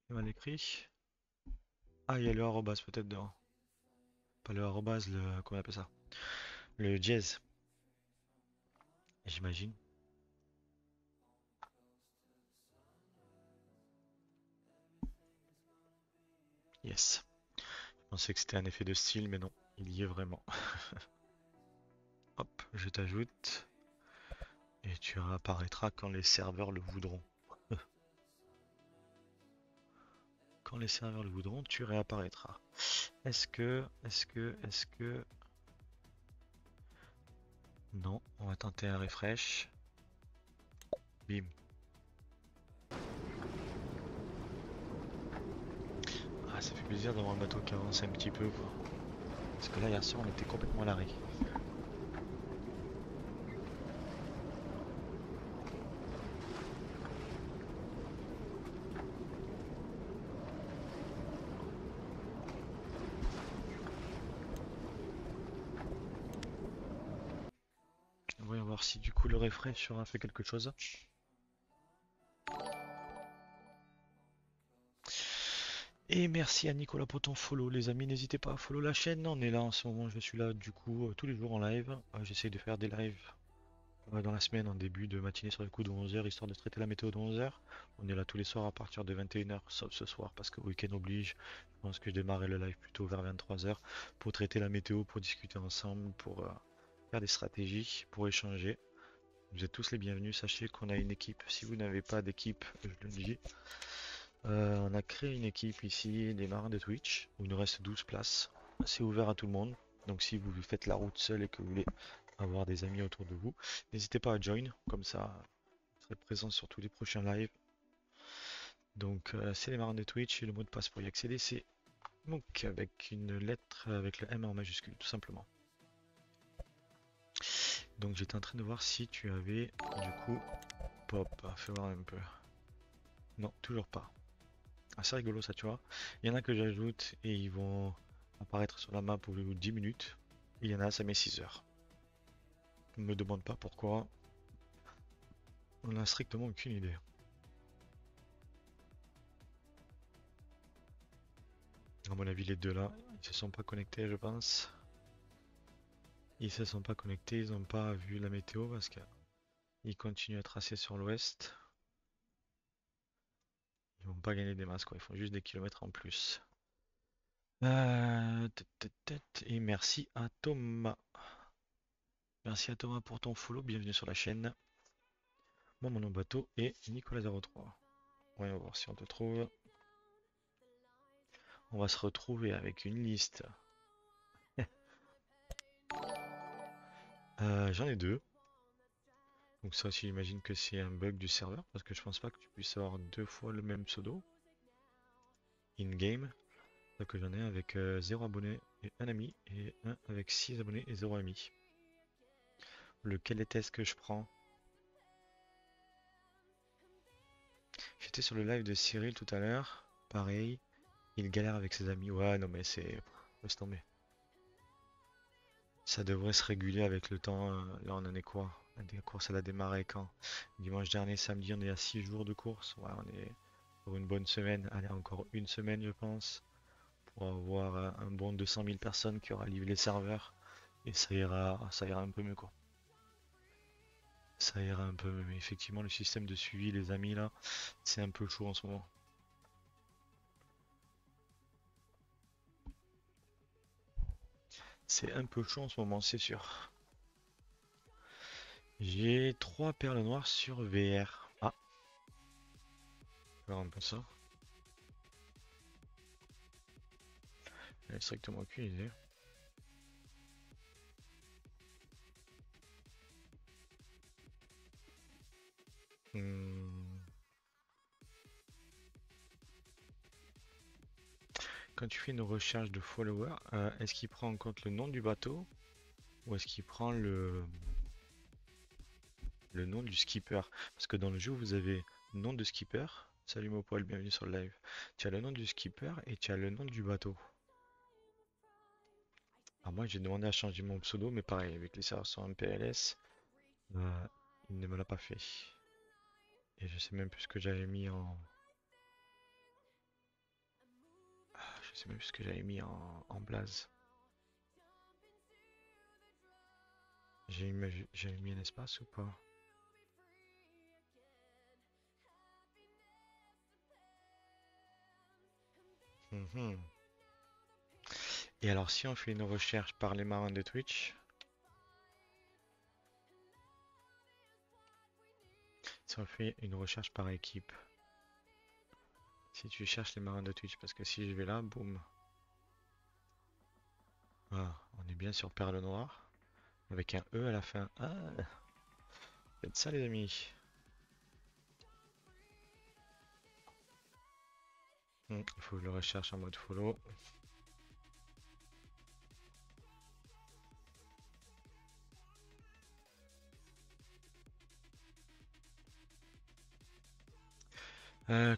C'est mal écrit. Ah, il y a le arrobas peut-être dedans. Pas le arrobas, comment on appelle ça? Le dièse, j'imagine. Yes. Je pensais que c'était un effet de style, mais non, il y est vraiment. Hop, je t'ajoute. Et tu réapparaîtras quand les serveurs le voudront. Quand les serveurs le voudront, tu réapparaîtras. Est-ce que... Non, on va tenter un refresh. Bim. Ah, ça fait plaisir d'avoir un bateau qui avance un petit peu, quoi. Parce que là, hier soir, on était complètement à l'arrêt. Voyons voir si du coup le refresh aura fait quelque chose. Et merci à Nicolas pour ton follow, les amis. N'hésitez pas à follow la chaîne. On est là en ce moment. Je suis là du coup tous les jours en live. J'essaie de faire des lives dans la semaine en début de matinée sur le coup de 11 h histoire de traiter la météo de 11 h. On est là tous les soirs à partir de 21 h sauf ce soir parce que week-end oblige. Je pense que je démarrais le live plutôt vers 23 h pour traiter la météo, pour discuter ensemble, pour faire des stratégies, pour échanger. Vous êtes tous les bienvenus. Sachez qu'on a une équipe. Si vous n'avez pas d'équipe, je le dis, On a créé une équipe ici, des marins de Twitch, où il nous reste 12 places. C'est ouvert à tout le monde. Donc si vous faites la route seul et que vous voulez avoir des amis autour de vous, n'hésitez pas à join, comme ça vous serez présent sur tous les prochains lives. Donc c'est les marins de Twitch et le mot de passe pour y accéder c'est MOOC avec une lettre avec le M en majuscule, tout simplement. Donc j'étais en train de voir si tu avais du coup pop, fais voir un peu. Non, toujours pas. Ah, c'est rigolo ça, tu vois. Il y en a que j'ajoute et ils vont apparaître sur la map au bout de 10 minutes. Il y en a, ça met 6 heures. Ne me demande pas pourquoi. On n'a strictement aucune idée. À mon avis, les deux là, ils se sont pas connectés, je pense. Ils se sont pas connectés, ils n'ont pas vu la météo parce qu'ils continuent à tracer sur l'ouest. Ils vont pas gagner des masses, quoi. Ils font juste des kilomètres en plus. Et merci à Thomas. Merci à Thomas pour ton follow. Bienvenue sur la chaîne. Moi, mon nom bateau est Nicolas03. Ouais, on va voir si on te trouve. On va se retrouver avec une liste. J'en ai deux. Donc ça aussi, j'imagine que c'est un bug du serveur parce que je pense pas que tu puisses avoir deux fois le même pseudo in-game. Donc j'en ai avec 0 abonné et un ami et un avec 6 abonnés et 0 ami. Lequel est-ce que je prends? J'étais sur le live de Cyril tout à l'heure. Pareil, il galère avec ses amis. Ouais, non mais c'est... Laisse tomber. Ça devrait se réguler avec le temps. Là, on en est quoi? La course, elle a démarré quand? Dimanche dernier, samedi, on est à 6 jours de course. Ouais, on est pour une bonne semaine. Allez, encore une semaine, je pense. Pour avoir un bon 200 000 personnes qui aura livré les serveurs. Et ça ira un peu mieux, quoi. Ça ira un peu mieux. Mais effectivement, le système de suivi, les amis, là, c'est un peu chaud en ce moment. C'est un peu chaud en ce moment, c'est sûr. J'ai 3 perles noires sur VR. Ah, on va voir un peu ça. J'ai strictement aucune idée. Hmm. Quand tu fais une recherche de followers, est-ce qu'il prend en compte le nom du bateau ou est-ce qu'il prend le nom du skipper? Parce que dans le jeu, vous avez nom de skipper. Salut Mopol, bienvenue sur le live. Tu as le nom du skipper et tu as le nom du bateau. Alors moi, j'ai demandé à changer mon pseudo, mais pareil, avec les serveurs sur MPLS, il ne me l'a pas fait. Et je sais même plus ce que j'avais mis en... Je sais même plus ce que j'avais mis en blaze. J'avais mis un espace ou pas? Mhm. Et alors, si on fait une recherche par les marins de Twitch, si on fait une recherche par équipe, si tu cherches les marins de Twitch, parce que si je vais là, boum, voilà, on est bien sur Perle Noire, avec un E à la fin. Ah, faites ça les amis. Il faut que je le recherche en mode follow.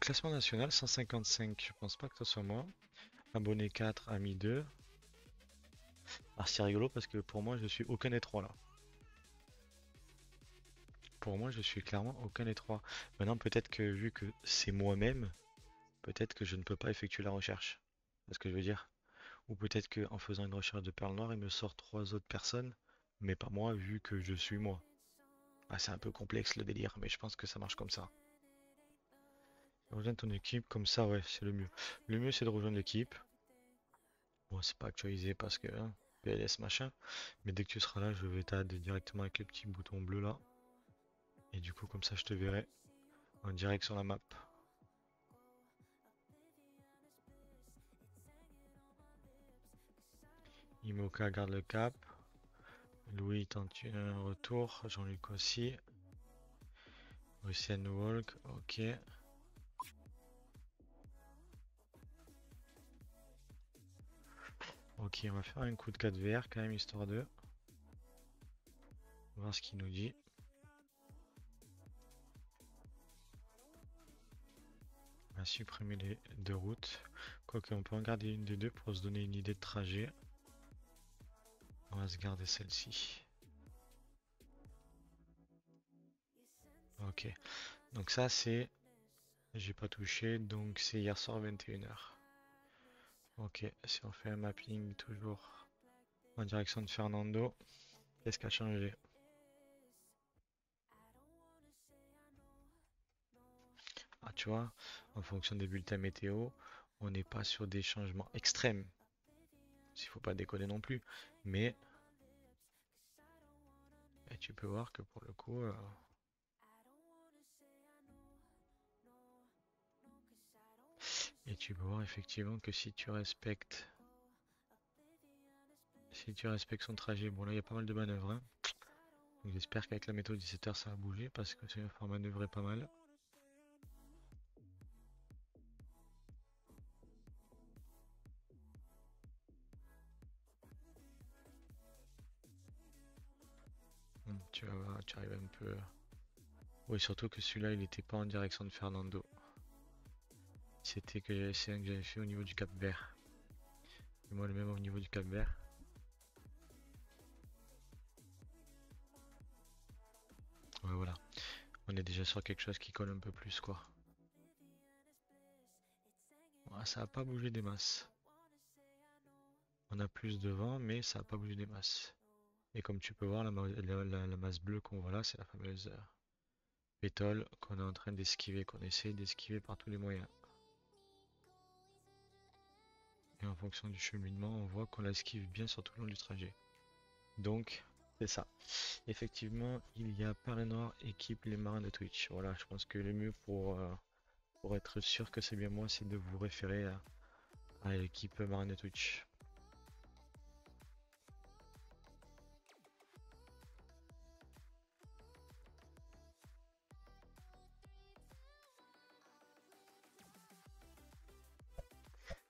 Classement national 155, je pense pas que ce soit moi. Abonné 4, ami 2. Ah, c'est rigolo parce que pour moi je suis aucun des trois là. Pour moi je suis clairement aucun des trois. Maintenant peut-être que vu que c'est moi-même, peut-être que je ne peux pas effectuer la recherche. C'est ce que je veux dire. Ou peut-être que en faisant une recherche de perles noires, il me sort trois autres personnes, mais pas moi vu que je suis moi. Ah, c'est un peu complexe le délire, mais je pense que ça marche comme ça. Rejoindre ton équipe, comme ça ouais, c'est le mieux. Le mieux c'est de rejoindre l'équipe. Bon, c'est pas actualisé parce que hein, PLS machin. Mais dès que tu seras là, je vais t'add directement avec le petit bouton bleu là. Et du coup, comme ça, je te verrai en direct sur la map. Imoca garde le cap. Louis tente un retour. Jean-Luc aussi. Russian Walk, ok. Ok, on va faire un coup de 4 VR quand même, histoire de voir ce qu'il nous dit. On va supprimer les deux routes. Quoique, on peut en garder une des deux pour se donner une idée de trajet. On va se garder celle-ci. Ok, donc ça c'est... J'ai pas touché, donc c'est hier soir 21h. Ok, si on fait un mapping toujours en direction de Fernando, qu'est-ce qui a changé? Ah, tu vois, en fonction des bulletins météo, on n'est pas sur des changements extrêmes. S'il faut pas déconner non plus. Mais tu peux voir que pour le coup, et tu peux voir effectivement que si tu respectes son trajet, bon là il y a pas mal de manœuvres, hein. Donc j'espère qu'avec la méthode 17h ça va bouger parce que c'est faut manœuvrer pas mal. Tu vas voir, tu arrives un peu. Oui, surtout que celui-là il était pas en direction de Fernando. C'est un que j'avais fait au niveau du Cap Vert. Et moi le même au niveau du Cap Vert. Ouais, voilà. On est déjà sur quelque chose qui colle un peu plus quoi. Ouais, ça a pas bougé des masses. On a plus de vent, mais ça a pas bougé des masses. Et comme tu peux voir, la masse bleue qu'on voit là, c'est la fameuse pétole qu'on est en train d'esquiver, qu'on essaie d'esquiver par tous les moyens. Et en fonction du cheminement, on voit qu'on l'esquive bien sur tout le long du trajet. Donc, c'est ça. Effectivement, il y a Paris Noir équipe les marins de Twitch. Voilà, je pense que le mieux pour être sûr que c'est bien moi, c'est de vous référer à l'équipe marins de Twitch.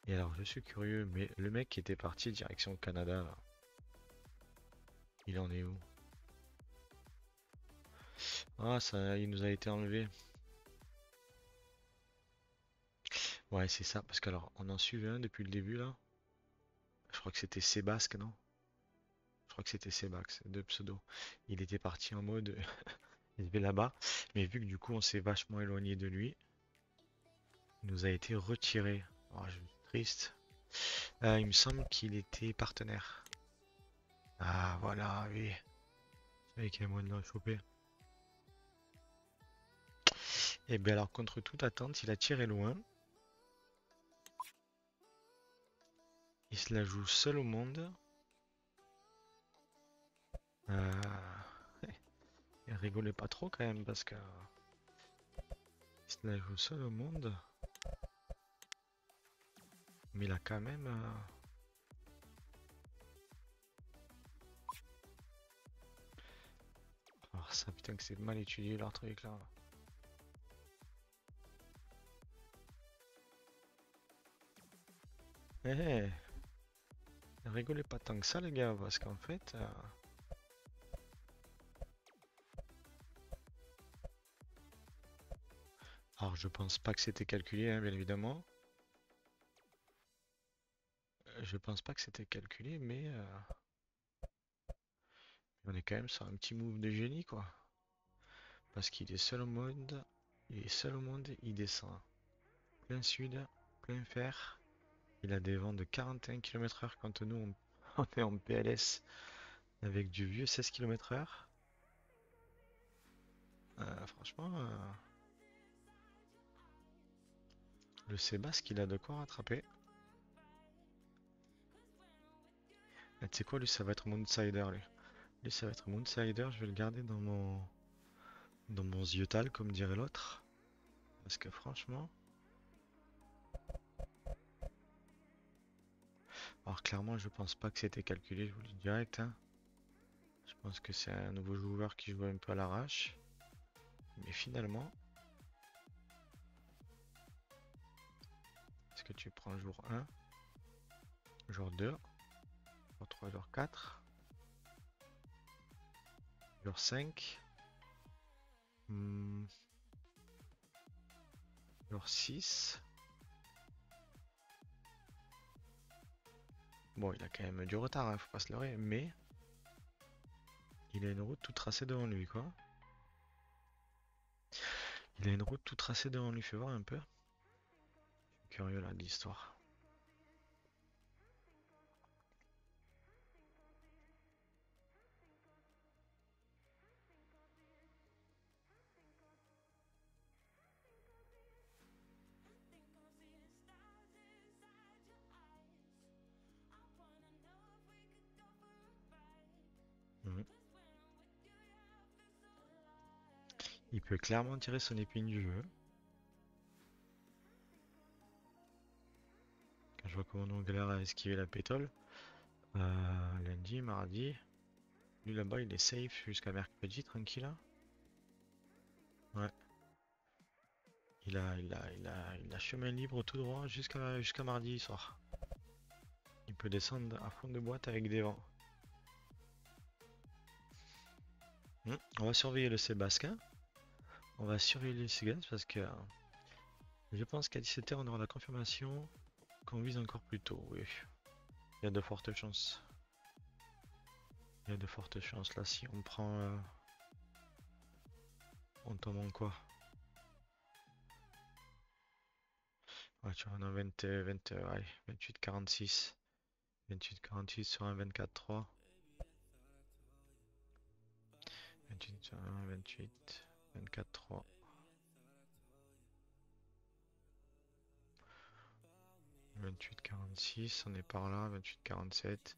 Et alors, je suis curieux, mais le mec qui était parti direction Canada, là, il en est où? Ah, ça, il nous a été enlevé. Ouais, c'est ça, parce que alors, on en suivait un depuis le début, là. Je crois que c'était Sébasque, non? Je crois que c'était Sébax, de pseudo. Il était parti en mode, il était là-bas, mais vu que du coup, on s'est vachement éloigné de lui, il nous a été retiré. Oh, je suis triste. Il me semble qu'il était partenaire. Ah, voilà, oui. C'est qu'il y a moyen de le choper. Et bien alors, contre toute attente, il a tiré loin. Il se la joue seul au monde. Euh... Il rigolait pas trop quand même parce que il se la joue seul au monde. Mais il a quand même. Alors ça, putain que c'est mal étudié leur truc là. Eh, rigolez pas tant que ça les gars, parce qu'en fait... Alors je pense pas que c'était calculé, hein, bien évidemment. Je pense pas que c'était calculé, mais on est quand même sur un petit move de génie quoi. Parce qu'il est seul au monde, il est seul au monde, il descend. Plein sud, plein fer. Il a des vents de 41 km/h quand nous on est en PLS avec du vieux 16 km/h. Franchement, le Sébastien il a de quoi rattraper. Tu sais quoi, lui ça va être mon outsider lui. Lui ça va être mon outsider, je vais le garder dans mon ziotal comme dirait l'autre. Parce que franchement, Alors clairement, je pense pas que c'était calculé, je vous le dis direct, hein. Je pense que c'est un nouveau joueur qui joue un peu à l'arrache. Mais finalement, est-ce que tu prends jour 1, jour 2, jour 3, jour 4, jour 5, jour 6. Bon, il a quand même du retard, hein, faut pas se leurrer, mais il a une route tout tracée devant lui, quoi. Il a une route tout tracée devant lui, fais voir un peu. Je suis curieux là de l'histoire. Mhm. Il peut clairement tirer son épine du jeu. Quand je vois comment on galère à esquiver la pétole. Lundi, mardi. Lui là-bas, il est safe jusqu'à mercredi, tranquille, hein. Ouais. Il a chemin libre tout droit jusqu'à mardi soir. Il peut descendre à fond de boîte avec des vents. On va surveiller le Sébastien. On va surveiller le Sébastien parce que je pense qu'à 17h on aura la confirmation qu'on vise encore plus tôt. Oui. Il y a de fortes chances. Il y a de fortes chances là si on prend... on tombe en quoi? Ouais, tu vois, on a 28-46. 28-46 sur un 24-3. 28 sur un 28. 24-3. 28-46, on est par là. 28-47.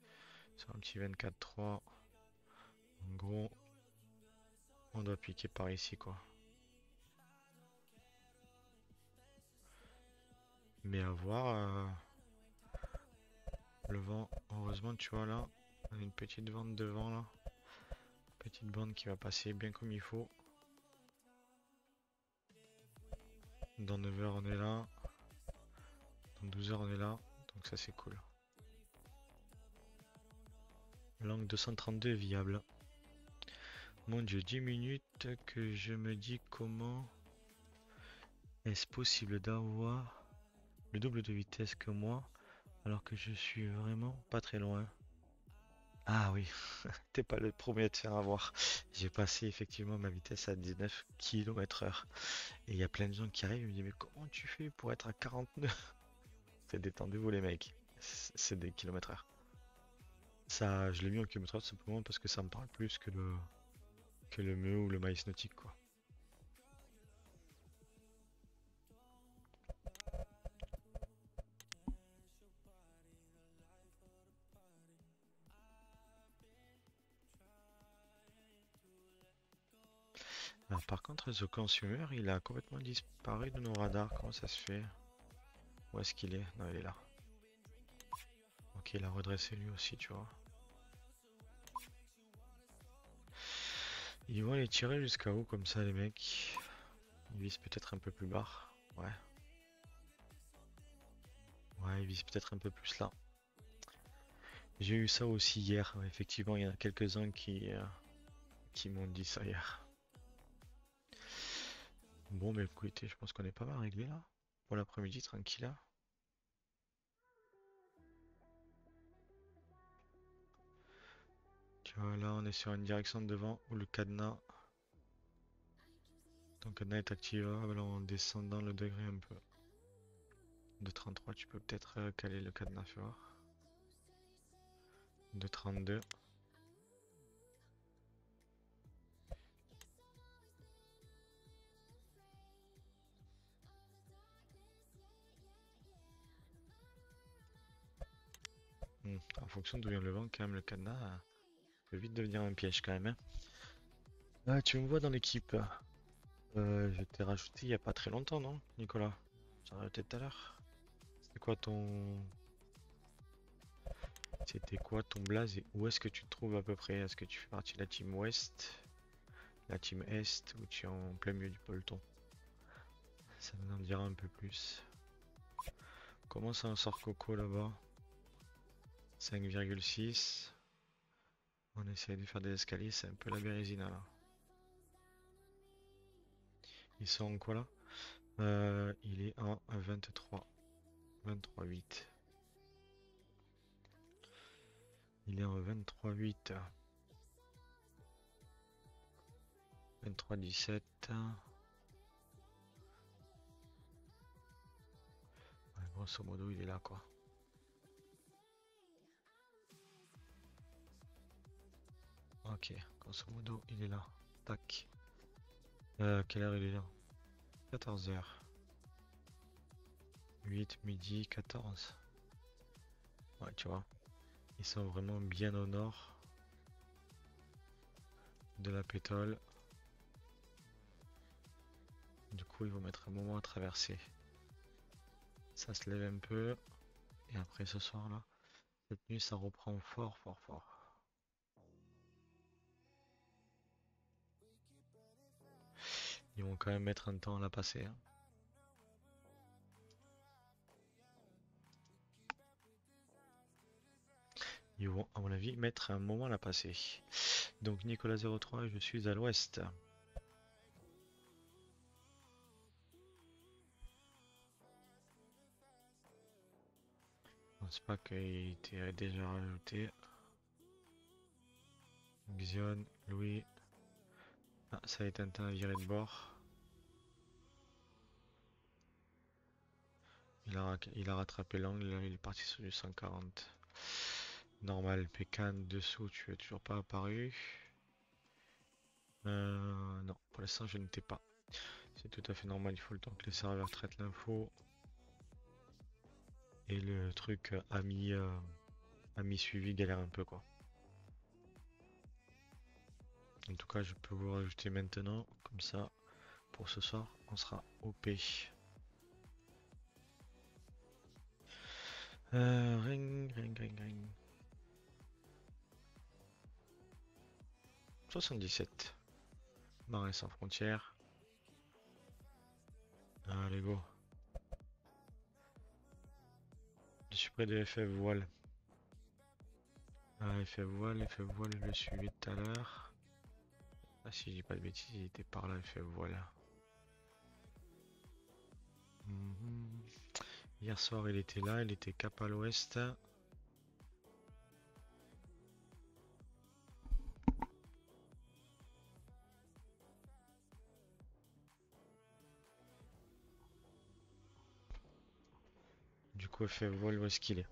Sur un petit 24-3. En gros, on doit piquer par ici, quoi. Mais à voir, le vent, heureusement, tu vois là, on a une petite bande de vent là. Petite bande qui va passer bien comme il faut. Dans 9h on est là. Dans 12h on est là. Donc ça c'est cool. Langue 232 est viable. Mon dieu, 10 minutes que je me dis comment est-ce possible d'avoir le double de vitesse que moi alors que je suis vraiment pas très loin. Ah oui, t'es pas le premier à te faire avoir. J'ai passé effectivement ma vitesse à 19 km/h. Et il y a plein de gens qui arrivent et me disent mais comment tu fais pour être à 49? C'est détendez-vous les mecs. C'est des kilomètres-heure. Ça, je l'ai mis en kilomètres-heure simplement parce que ça me parle plus que le meux ou le maïs nautique quoi. Alors, par contre, ce consumer, il a complètement disparu de nos radars. Comment ça se fait? Où est-ce qu'il est? Non, il est là. Ok, il a redressé lui aussi, tu vois. Ils vont les tirer jusqu'à où comme ça, les mecs? Ils visent peut-être un peu plus bas. Ouais. Ouais, ils visent peut-être un peu plus là. J'ai eu ça aussi hier. Ouais, effectivement, il y en a quelques-uns qui m'ont dit ça hier. Bon, mais écoutez, je pense qu'on est pas mal réglé là. Pour l'après-midi, tranquille là. Tu vois, là, on est sur une direction de devant où le cadenas. Ton cadenas est activable en descendant le degré un peu. De 33, tu peux peut-être caler le cadenas, tu vois. De 32. En fonction d'où vient le vent, quand même, le cadenas peut vite devenir un piège quand même, hein. Ah, tu me vois dans l'équipe. Je t'ai rajouté il y a pas très longtemps, non, Nicolas? J'en ai rajouté tout à l'heure. C'est quoi ton... C'était quoi ton blaze et où est-ce que tu te trouves à peu près? Est-ce que tu fais partie de la team ouest, la team est ou tu es en plein milieu du peloton? Ça nous en dira un peu plus. Comment ça en sort Coco là-bas? 5,6. On essaie de faire des escaliers, c'est un peu la bérésina là. Ils sont en quoi là? Il est en 23. 23,8. Il est en 23,8. 23,17. Ouais, grosso modo, il est là quoi. Ok, grosso modo, il est là. Tac. Quelle heure il est là? 14h. 8, midi, 14. Ouais, tu vois. Ils sont vraiment bien au nord de la pétole. Du coup, ils vont mettre un moment à traverser. Ça se lève un peu. Et après ce soir là, cette nuit, ça reprend fort, fort, fort. Ils vont quand même mettre un temps à la passer, hein. Ils vont, à mon avis, mettre un moment à la passer. Donc Nicolas 03, je suis à l'ouest. Je pense pas qu'il était déjà rajouté. Xion, Louis. Ah, ça a été un temps à virer de bord. Il a rattrapé l'angle, il est parti sur du 140. Normal, Pécan dessous, tu es toujours pas apparu. Non, pour l'instant je ne t'ai pas. C'est tout à fait normal, il faut le temps que les serveurs traitent l'info. Et le truc ami suivi galère un peu quoi. En tout cas, je peux vous rajouter maintenant, comme ça, pour ce soir, on sera OP. Ring, ring, ring, ring. 77. Marais sans frontières. Allez, go. Je suis près de FF voile. Ah, FF voile, je le suivais tout à l'heure. Ah, si je dis pas de bêtises, il était par là, FF voile. Mhm. Hier soir, il était là, il était cap à l'ouest. Du coup, FF voile, où est-ce qu'il est?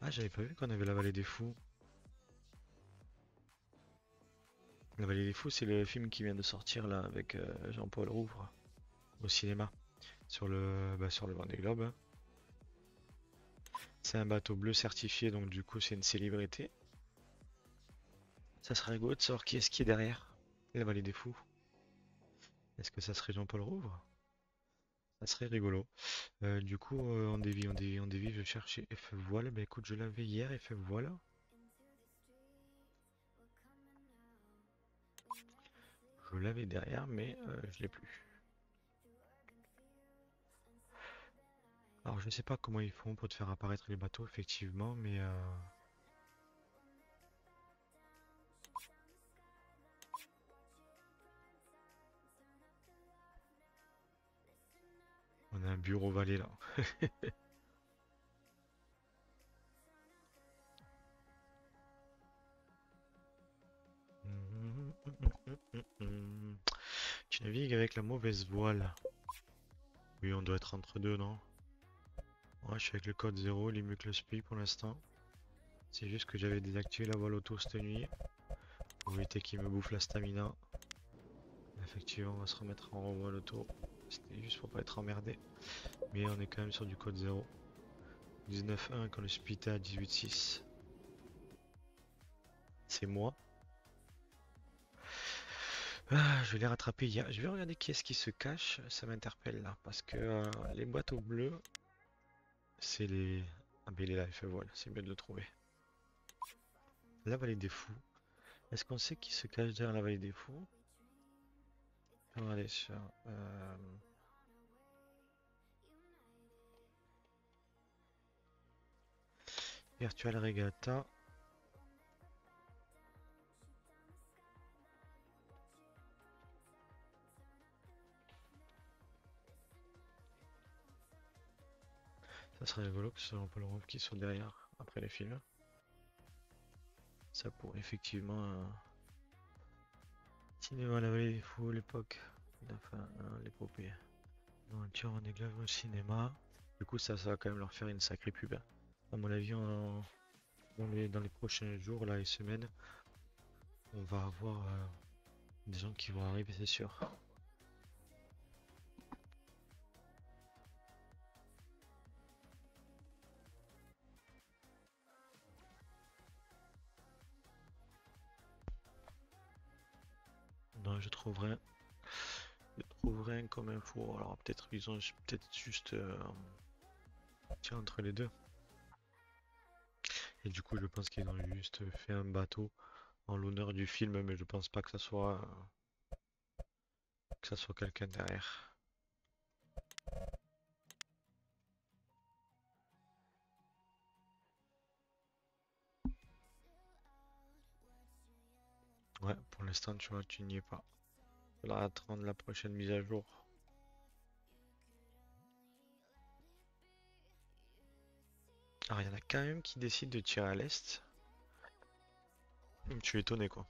Ah, j'avais pas vu qu'on avait la vallée des fous. La vallée des fous, c'est le film qui vient de sortir là avec Jean-Paul Rouve au cinéma sur le Vendée Globe, hein. C'est un bateau bleu certifié, donc du coup c'est une célébrité. Ça serait rigolo de savoir qui est-ce qui est derrière la vallée des fous. Est-ce que ça serait Jean-Paul Rouve? Ça serait rigolo. Du coup, on dévie, je cherchais F voile. Bah écoute, je l'avais hier, F voile. Je l'avais derrière, mais je l'ai plus. Alors je sais pas comment ils font pour te faire apparaître les bateaux, effectivement, mais on a un bureau valet là. Tu navigues avec la mauvaise voile. Oui, on doit être entre deux, non? Ouais, je suis avec le code 0, il est mieux que le SPI pour l'instant. C'est juste que j'avais désactivé la voile auto cette nuit pour éviter qu'il me bouffe la stamina. Effectivement, on va se remettre en voile auto. C'était juste pour pas être emmerdé. Mais on est quand même sur du code 0. 19.1 quand le split est à 18.6. C'est moi. Ah, je vais les rattraper. Je vais regarder qui est-ce qui se cache. Ça m'interpelle là. Parce que les boîtes au bleu, c'est les. Ah, ben il est là, il fait voile. C'est mieux de le trouver. La vallée des fous. Est-ce qu'on sait qui se cache derrière la vallée des fous? On va aller sur. Virtual Regatta. Ça serait rigolo que ce soit Paul Rouve qui soit derrière après les films. Ça pourrait effectivement. Cinéma la vallée des fous, l'époque. Enfin, l'épopée. Non, tu vois, des glaives au cinéma. Du coup, ça va quand même leur faire une sacrée pub, hein. À mon avis, dans les prochains jours là, et semaines, on va avoir des gens qui vont arriver, c'est sûr. Non, je trouverai un comme info. Alors peut-être ils ont peut-être juste tiens, entre les deux. Et du coup, je pense qu'ils ont juste fait un bateau en l'honneur du film, mais je pense pas que ça soit quelqu'un derrière. Ouais, pour l'instant, tu vois, tu n'y es pas. Faudra attendre la prochaine mise à jour. Alors, il y en a quand même qui décident de tirer à l'est. Je suis étonné, quoi.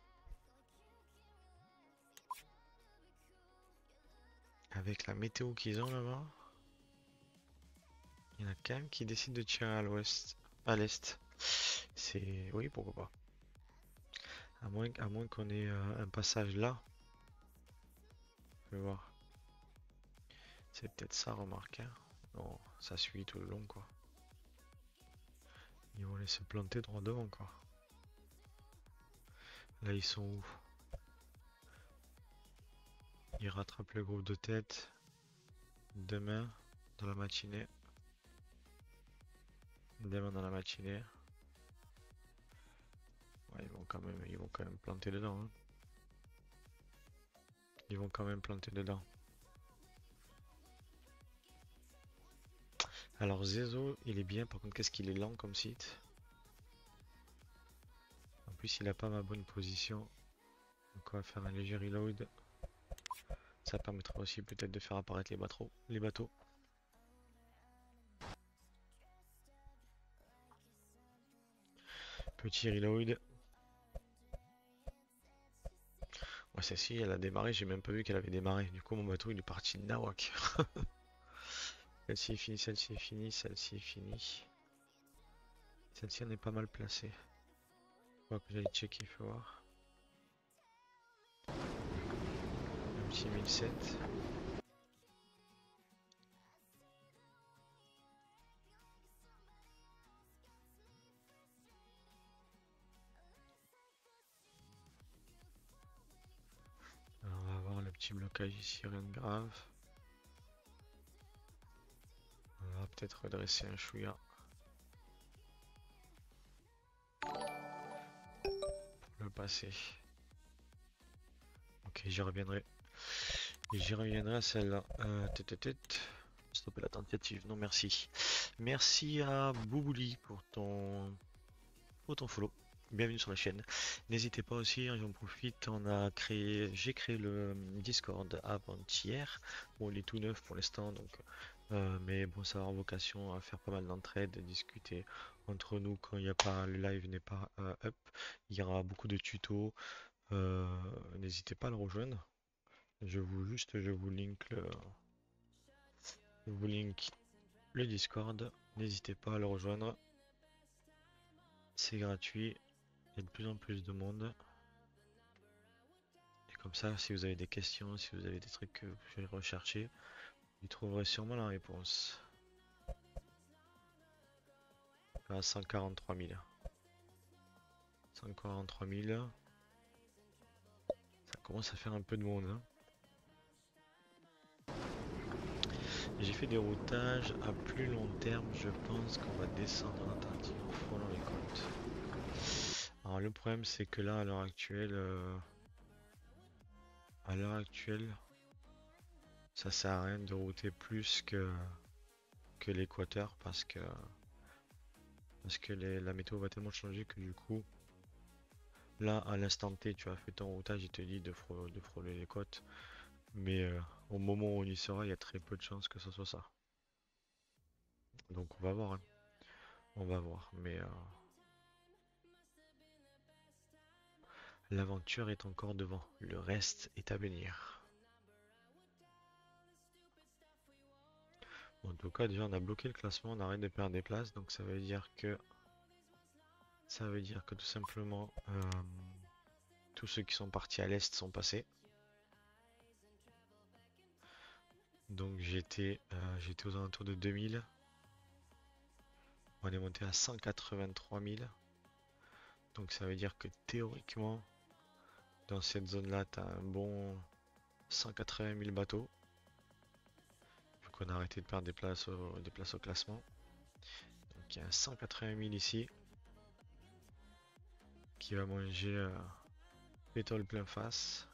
Avec la météo qu'ils ont là-bas, il y en a quand même qui décident de tirer à l'ouest, à l'est. C'est... Oui, pourquoi pas. À moins qu'on ait un passage là. Je vais voir. C'est peut-être ça, remarque, hein. Non, ça suit tout le long, quoi. Ils vont laisser planter droit devant, quoi. Là, ils sont où? Ils rattrapent le groupe de tête demain dans la matinée. Demain dans la matinée. Ouais, ils vont quand même planter dedans, hein. Ils vont quand même planter dedans. Alors Zezo, il est bien, par contre, qu'est-ce qu'il est lent comme site? En plus, il a pas ma bonne position. Donc on va faire un léger reload. Ça permettra aussi peut-être de faire apparaître les bateaux. Petit reload. Ouais, celle-ci, elle a démarré, j'ai même pas vu qu'elle avait démarré. Du coup, mon bateau, il est parti de nawak. Celle-ci est finie, celle-ci est finie, celle-ci est finie. Celle-ci, on est pas mal placée. Faut que j'aille checker, faut voir. Un petit 1007. Alors, on va voir le petit blocage ici, rien de grave. On va peut-être redresser un chouïa pour le passer. Ok, j'y reviendrai. Et j'y reviendrai à celle-là. Stopper la tentative, non merci. Merci à Boubouli pour ton follow. Bienvenue sur la chaîne. N'hésitez pas aussi, hein, j'en profite, j'ai créé le Discord avant-hier. Bon, il est tout neuf pour l'instant, donc, mais bon, ça va avoir vocation à faire pas mal d'entraide, discuter entre nous quand il n'y a pas, le live n'est pas up. Il y aura beaucoup de tutos. euh, N'hésitez pas à le rejoindre. Je vous link le Discord. N'hésitez pas à le rejoindre. C'est gratuit. Il y a de plus en plus de monde. Et comme ça, si vous avez des questions, si vous avez des trucs que vous voulez rechercher, Il trouverait sûrement la réponse. À 143 000. 143 000. Ça commence à faire un peu de monde, hein. J'ai fait des routages à plus long terme. Je pense qu'on va descendre en Atlantique en frôlant les côtes. Alors le problème c'est que là à l'heure actuelle, ça sert à rien de router plus que l'équateur parce que la météo va tellement changer que du coup, là à l'instant T, tu as fait ton routage, il te dit de frôler les côtes, mais au moment où on y sera, il y a très peu de chances que ce soit ça. Donc on va voir, hein. On va voir, mais l'aventure est encore devant, le reste est à venir. Bon, en tout cas, déjà on a bloqué le classement, on arrête de perdre des places, donc ça veut dire que tout simplement tous ceux qui sont partis à l'est sont passés. Donc j'étais aux alentours de 2000. On est monté à 183 000. Donc ça veut dire que théoriquement, dans cette zone-là, tu as un bon 180 000 bateaux. Vu qu'on a arrêté de perdre des places au classement. Donc il y a un 180 000 ici qui va manger pétrole plein face.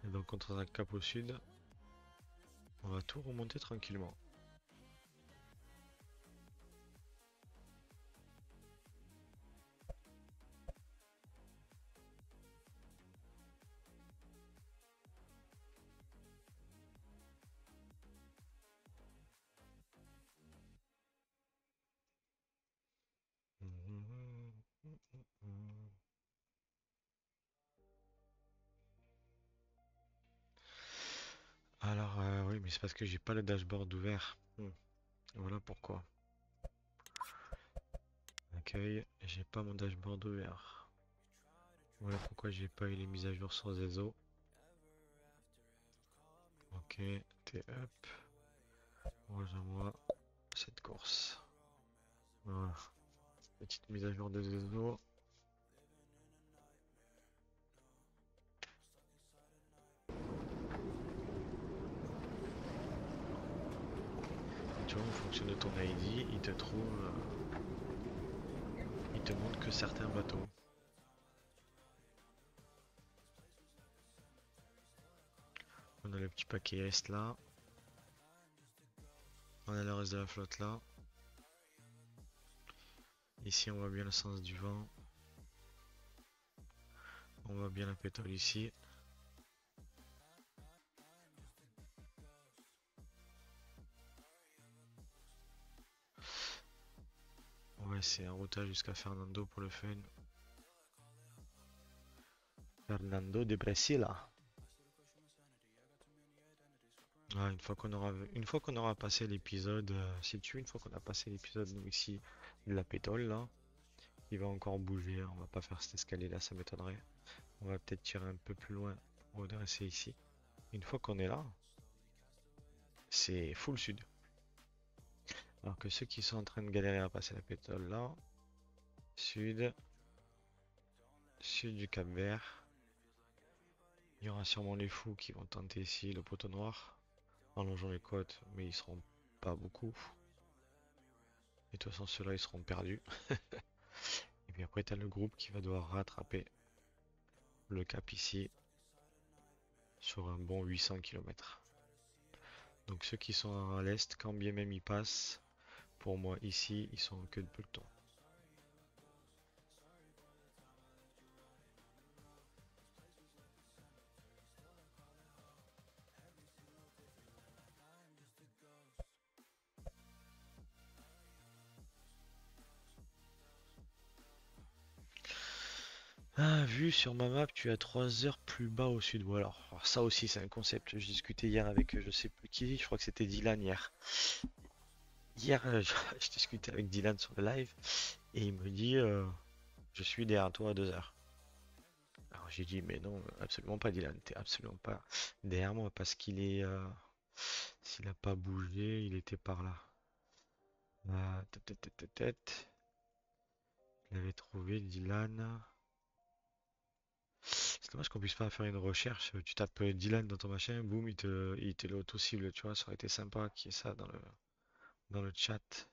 Et donc contre un cap au sud, on va tout remonter tranquillement. Alors oui, mais c'est parce que j'ai pas le dashboard ouvert. Voilà pourquoi. Accueil, j'ai pas mon dashboard ouvert. Voilà pourquoi j'ai pas eu les mises à jour sur Zezo. Ok, t'es up. Rejoins-moi cette course. Voilà. Petite mise à jour de Zezo. Tu vois, en fonction de ton ID, il te montre que certains bateaux. On a le petit paquet Est là. On a le reste de la flotte là. Ici, on voit bien le sens du vent. On voit bien la pétrole ici. Ouais, c'est un routage jusqu'à Fernando pour le fun. Fernando de Brasilia. Ah, une fois qu'on aura passé l'épisode, une fois qu'on a passé l'épisode nous ici de la pétrole là, il va encore bouger, hein. On va pas faire cette escalier là, ça m'étonnerait. On va peut-être tirer un peu plus loin, redresser ici. Une fois qu'on est là, c'est full sud. Alors que ceux qui sont en train de galérer à passer la pétrole là, sud, sud du Cap Vert. Il y aura sûrement les fous qui vont tenter ici le poteau noir en longeant les côtes, mais ils seront pas beaucoup. Et de toute façon, ceux-là ils seront perdus. Et puis après, tu as le groupe qui va devoir rattraper le cap ici sur un bon 800 km. Donc ceux qui sont à l'est, quand bien même ils passent, pour moi ici, ils sont en queue de peloton. Ah, vu sur ma map, tu as 3 heures plus bas au sud. Ou alors ça aussi, c'est un concept. Je discutais hier avec je sais plus qui, je crois que c'était Dylan hier. Hier, je discutais avec Dylan sur le live et il me dit je suis derrière toi à 2 heures. Alors j'ai dit mais non, absolument pas Dylan, t'es absolument pas derrière moi parce qu'il est S'il a pas bougé, il était par là. Tête. Je l'avais trouvé, Dylan. C'est dommage qu'on puisse pas faire une recherche. Tu tapes Dylan dans ton machin, boum, il te l'auto-cible, tu vois. Ça aurait été sympa qu'il y ait ça dans le chat.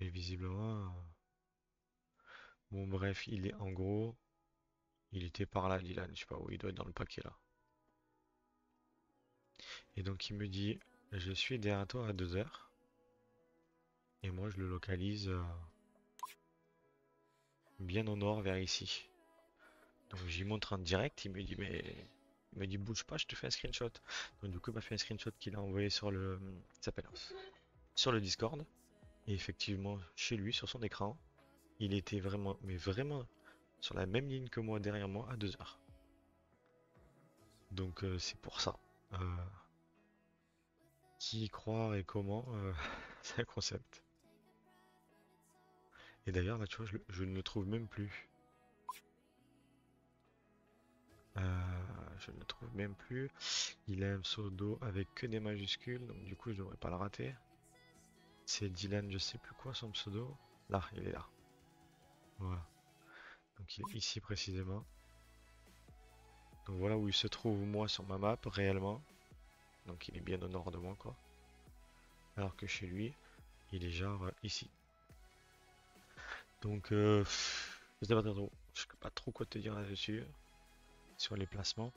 Mais visiblement, bon, bref, il est en gros, il était par là, Dylan. Je sais pas où il doit être dans le paquet là. Et donc il me dit, je suis derrière toi à 2 heures. Et moi, je le localise bien au nord, vers ici. Donc j'y montre en direct. Il me dit, bouge pas, je te fais un screenshot. Donc du coup, il m'a fait un screenshot qu'il a envoyé sur ça s'appelle, sur le Discord. Et effectivement, chez lui, sur son écran, il était vraiment, mais vraiment, sur la même ligne que moi, derrière moi, à 2 heures. Donc c'est pour ça. Euh, qui y croire et comment, c'est un concept. Et d'ailleurs, là, tu vois, je ne le trouve même plus. Je ne le trouve même plus. Il a un pseudo avec que des majuscules, donc du coup, je devrais pas le rater. C'est Dylan, je sais plus quoi son pseudo. Là, il est là. Voilà. Donc il est ici précisément. Donc voilà où il se trouve moi sur ma map réellement. Donc il est bien au nord de moi quoi. Alors que chez lui, il est genre ici. Donc je sais pas trop. Je sais pas trop quoi te dire là-dessus. Sur les placements.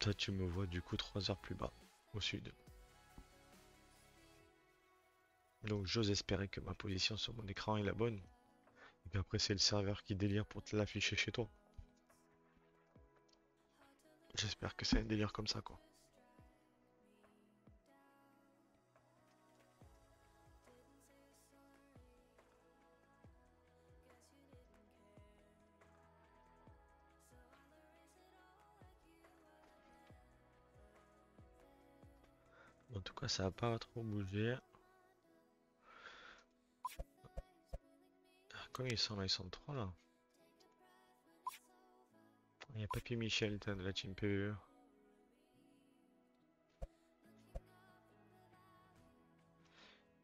Toi tu me vois du coup 3 heures plus bas, au sud. Donc j'ose espérer que ma position sur mon écran est la bonne. Et qu'après c'est le serveur qui délire pour te l'afficher chez toi. J'espère que c'est un délire comme ça quoi. En tout cas ça a pas trop bougé. Combien ils sont là? Ils sont 3 là. Il y a Papy Michel de la team PvE.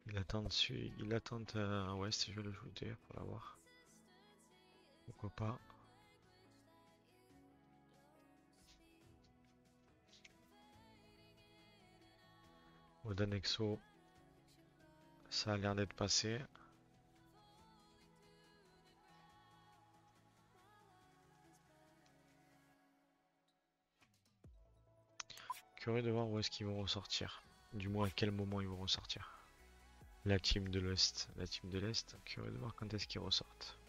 Il attend dessus, il attend à West, je vais le shooter pour l'avoir. Pourquoi pas. Odanexo, ça a l'air d'être passé. Curieux de voir où est-ce qu'ils vont ressortir. Du moins à quel moment ils vont ressortir. La team de l'Est. La team de l'Est, curieux de voir quand est-ce qu'ils ressortent.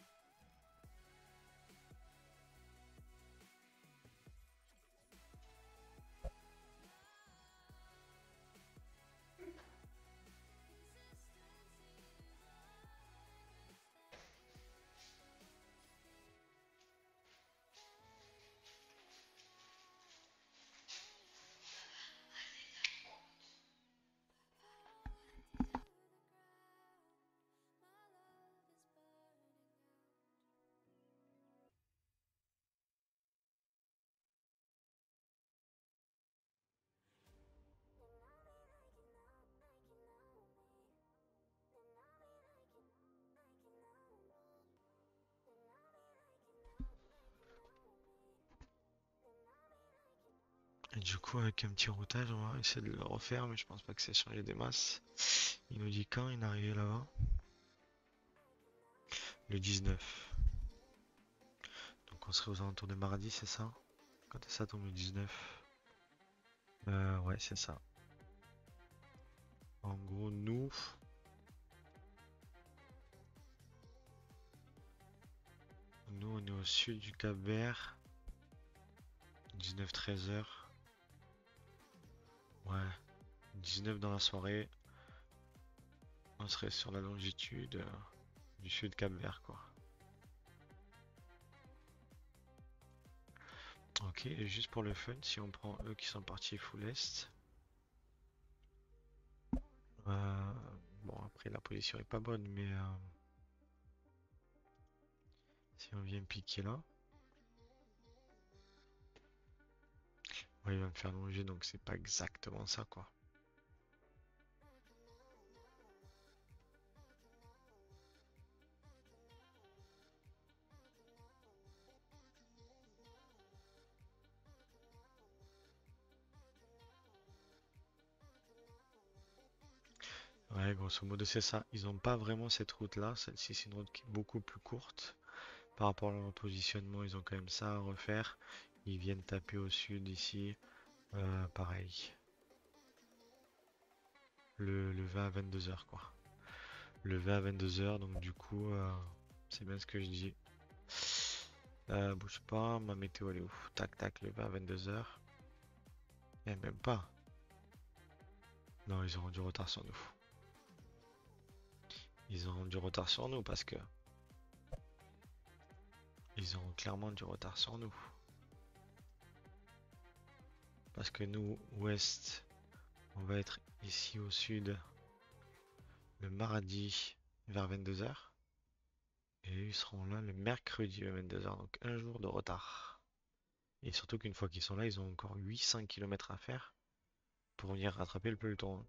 Et du coup, avec un petit routage, on va essayer de le refaire, mais je pense pas que c'est changé des masses. Il nous dit quand il est arrivé là-bas? Le 19. Donc on serait aux alentours de mardi, c'est ça? Quand est-ce que ça tombe le 19? Ouais, c'est ça. En gros, nous on est au sud du Cap-Vert. 19-13 heures. Ouais, 19 dans la soirée. On serait sur la longitude du sud Cap-Vert, quoi. Ok, et juste pour le fun, si on prend eux qui sont partis full est. euh, bon, après la position est pas bonne, mais si on vient piquer là. Ouais, il va me faire longer, donc c'est pas exactement ça, quoi. Ouais, grosso modo, c'est ça. Ils n'ont pas vraiment cette route-là. Celle-ci, c'est une route qui est beaucoup plus courte. Par rapport à leur positionnement, ils ont quand même ça à refaire. Ils viennent taper au sud ici. Pareil. Le 20 à 22 heures, quoi. Le 20 à 22 heures, donc du coup, c'est bien ce que je dis. Bouge pas, ma météo elle est où? Tac tac, le 20 à 22 heures. Eh, même pas. Non, ils auront du retard sur nous. Ils auront du retard sur nous parce que ils auront clairement du retard sur nous. Parce que nous, ouest, on va être ici au sud le mardi vers 22 heures. Et ils seront là le mercredi vers 22 heures. Donc un jour de retard. Et surtout qu'une fois qu'ils sont là, ils ont encore 800 km à faire pour venir rattraper le peloton.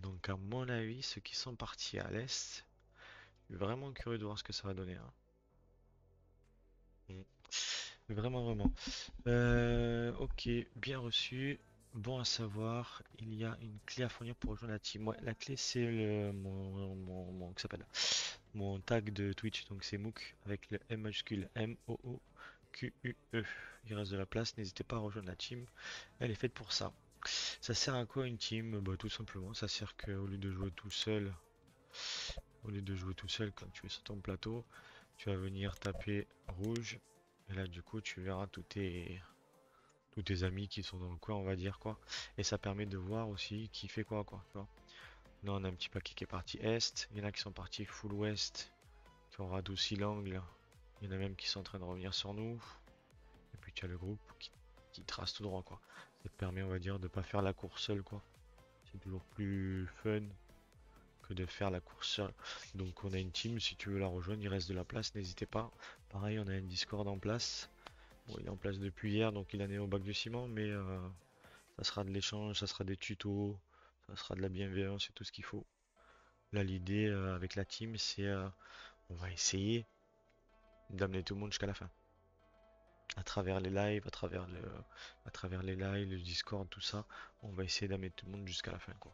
Donc à mon avis, ceux qui sont partis à l'est, je suis vraiment curieux de voir ce que ça va donner, hein. Vraiment, vraiment. Ok, bien reçu. Bon à savoir, il y a une clé à fournir pour rejoindre la team. Ouais, la clé c'est que s'appelle mon tag de Twitch, donc c'est Mook avec le M majuscule MOOQUE. Il reste de la place, n'hésitez pas à rejoindre la team. Elle est faite pour ça. Ça sert à quoi une team? Bah, tout simplement, ça sert qu'au lieu de jouer tout seul, quand tu es sur ton plateau, tu vas venir taper rouge. Et là, du coup, tu verras tous tes amis qui sont dans le coin, on va dire quoi. Et ça permet de voir aussi qui fait quoi, quoi. Tu vois. Là, on a un petit paquet qui est parti est. Il y en a qui sont partis full ouest, qui ont radouci l'angle. Il y en a même qui sont en train de revenir sur nous. Et puis tu as le groupe qui trace tout droit, quoi. Ça te permet, on va dire, de pas faire la course seul, quoi. C'est toujours plus fun que de faire la course seul. Donc on a une team, si tu veux la rejoindre, il reste de la place, n'hésitez pas. Pareil, on a un Discord en place. Bon, il est en place depuis hier, donc il en est au bac de ciment, mais ça sera de l'échange, ça sera des tutos, ça sera de la bienveillance et tout ce qu'il faut. Là, l'idée avec la team, c'est on va essayer d'amener tout le monde jusqu'à la fin. À travers les lives, à travers les lives, le Discord, tout ça, on va essayer d'amener tout le monde jusqu'à la fin, quoi.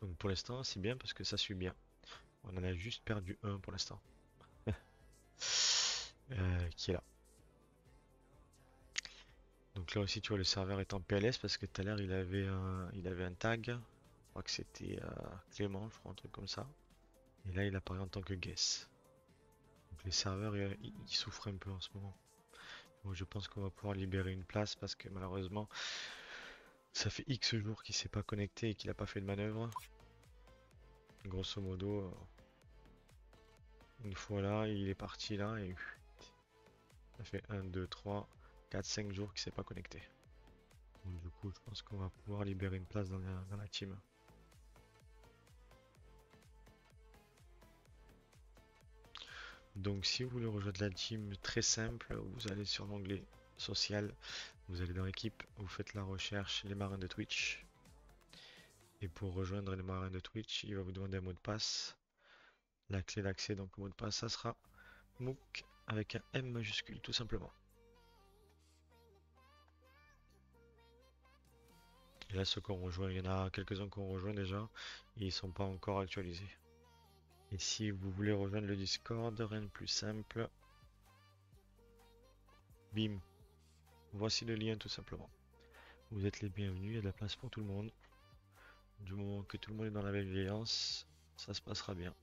Donc pour l'instant, c'est bien parce que ça suit bien. On en a juste perdu un pour l'instant. Qui est là. Donc là aussi, tu vois, le serveur est en PLS parce que tout à l'heure, il avait un tag. Je crois que c'était Clément, je crois, un truc comme ça. Et là, il apparaît en tant que guess. Donc les serveurs, ils souffrent un peu en ce moment. Donc, je pense qu'on va pouvoir libérer une place parce que malheureusement, ça fait X jours qu'il s'est pas connecté et qu'il a pas fait de manœuvre. Grosso modo, une fois là, il est parti là et ça fait 1, 2, 3, 4, 5 jours qu'il s'est pas connecté. Donc, du coup, je pense qu'on va pouvoir libérer une place dans la team. Donc si vous voulez rejoindre la team, très simple, vous allez sur l'onglet social, vous allez dans l'équipe, vous faites la recherche les marins de Twitch. Et pour rejoindre les marins de Twitch, il va vous demander un mot de passe. La clé d'accès, donc le mot de passe, ça sera MOOC avec un M majuscule, tout simplement. Et là, ceux qu'on rejoint, il y en a quelques-uns qu'on rejoint déjà, et ils sont pas encore actualisés. Et si vous voulez rejoindre le Discord, rien de plus simple. Bim, voici le lien tout simplement. Vous êtes les bienvenus, il y a de la place pour tout le monde. Du moment que tout le monde est dans la bienveillance, ça se passera bien.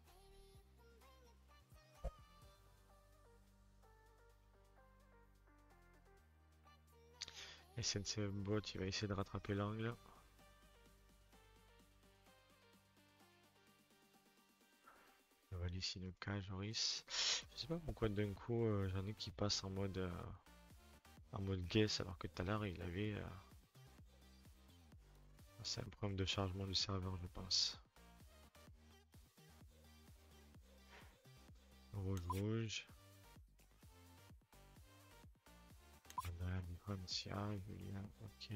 SNCF Bot, il va essayer de rattraper l'angle. On va ici le cas, Joris. Je sais pas pourquoi d'un coup j'en ai qui passent en mode guess alors que tout à l'heure il avait. C'est un problème de chargement du serveur, je pense. Rouge, rouge. Francia, Julien, ok.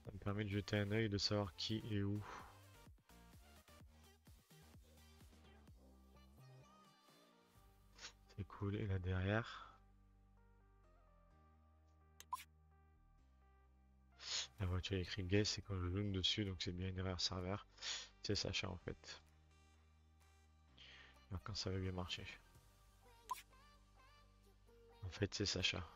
Ça me permet de jeter un œil, de savoir qui est où. C'est cool, et là derrière. La voiture écrit Guess, c'est quand je zoome dessus, donc c'est bien une erreur serveur. C'est Sacha en fait. Alors quand ça va bien marcher. En fait, c'est Sacha.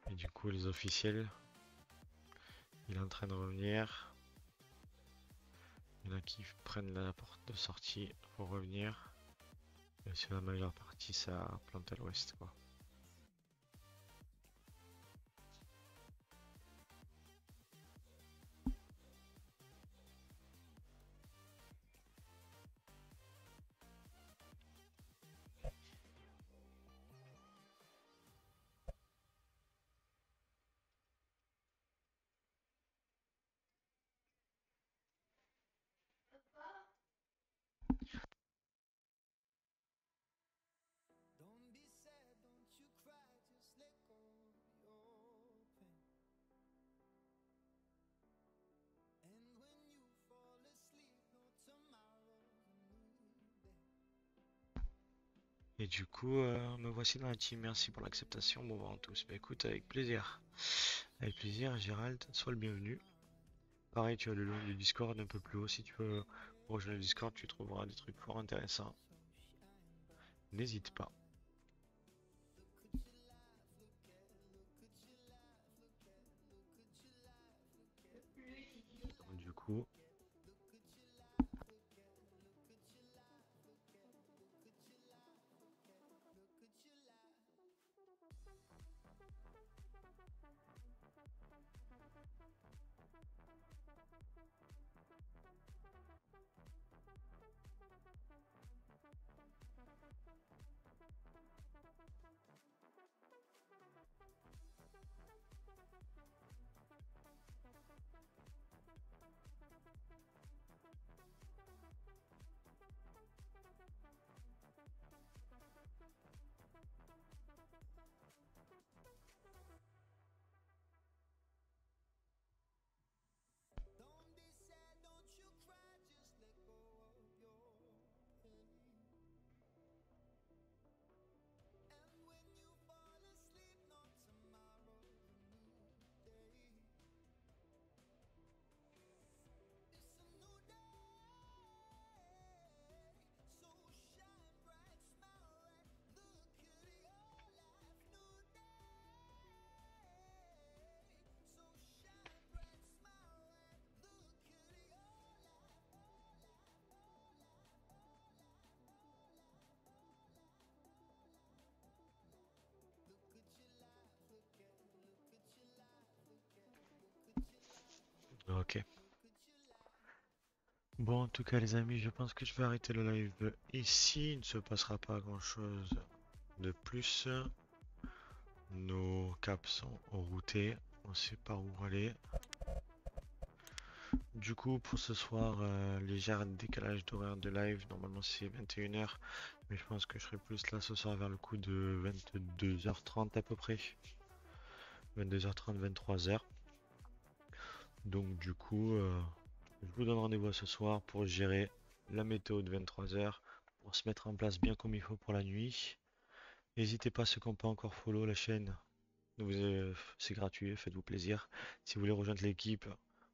Et du coup, les officiels, il est en train de revenir. Il y en a qui prennent la porte de sortie pour revenir. Et sur la majeure partie, ça plante à l'ouest, quoi. Et du coup, me voici dans la team. Merci pour l'acceptation. Bonjour à tous. Bah écoute, avec plaisir. Avec plaisir, Gérald, sois le bienvenu. Pareil, tu as le lien du Discord un peu plus haut. Si tu veux rejoindre le Discord, tu trouveras des trucs fort intéressants. N'hésite pas. Donc, du coup, ok. Bon, en tout cas, les amis, je pense que je vais arrêter le live ici. Il ne se passera pas grand-chose de plus. Nos caps sont routés. On sait par où aller. Du coup, pour ce soir, léger décalage d'horaire de live. Normalement, c'est 21h. Mais je pense que je serai plus là ce soir vers le coup de 22h30 à peu près. 22h30, 23h. Donc, du coup, je vous donne rendez-vous ce soir pour gérer la météo de 23h. Pour se mettre en place bien comme il faut pour la nuit. N'hésitez pas, ceux qui n'ont pas encore follow la chaîne, c'est gratuit, faites-vous plaisir. Si vous voulez rejoindre l'équipe,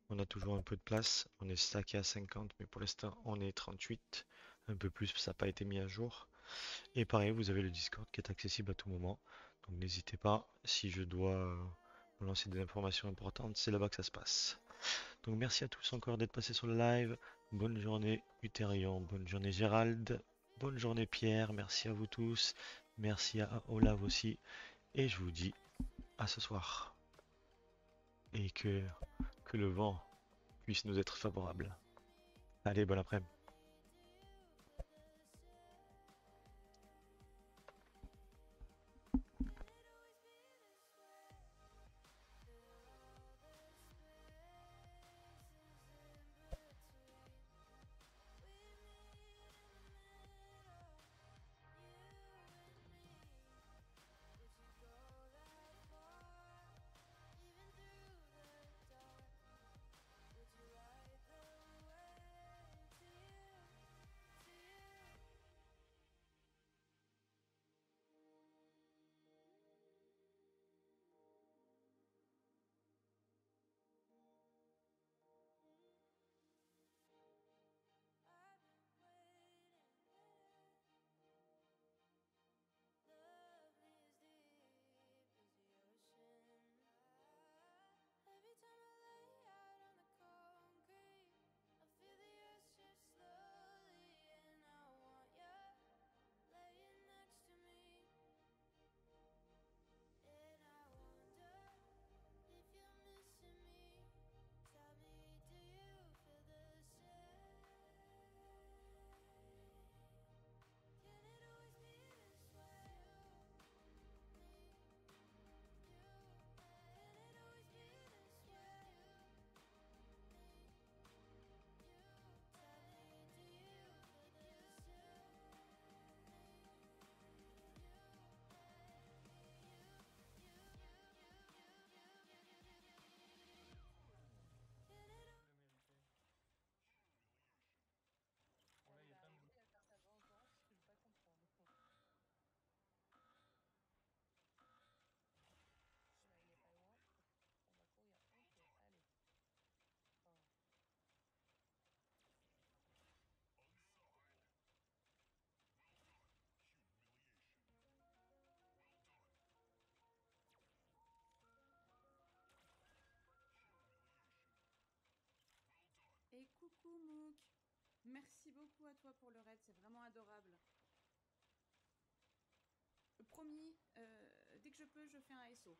on a toujours un peu de place. On est stacké à 50, mais pour l'instant, on est 38. Un peu plus, ça n'a pas été mis à jour. Et pareil, vous avez le Discord qui est accessible à tout moment. Donc n'hésitez pas, si je dois vous lancer des informations importantes, c'est là-bas que ça se passe. Donc merci à tous encore d'être passés sur le live. Bonne journée Uterion, bonne journée Gérald, bonne journée Pierre, merci à vous tous. Merci à Olav aussi. Et je vous dis à ce soir. Et que le vent puisse nous être favorable. Allez, bon après-midi. Coucou Mouk. Merci beaucoup à toi pour le raid, c'est vraiment adorable. Promis, dès que je peux, je fais un SO.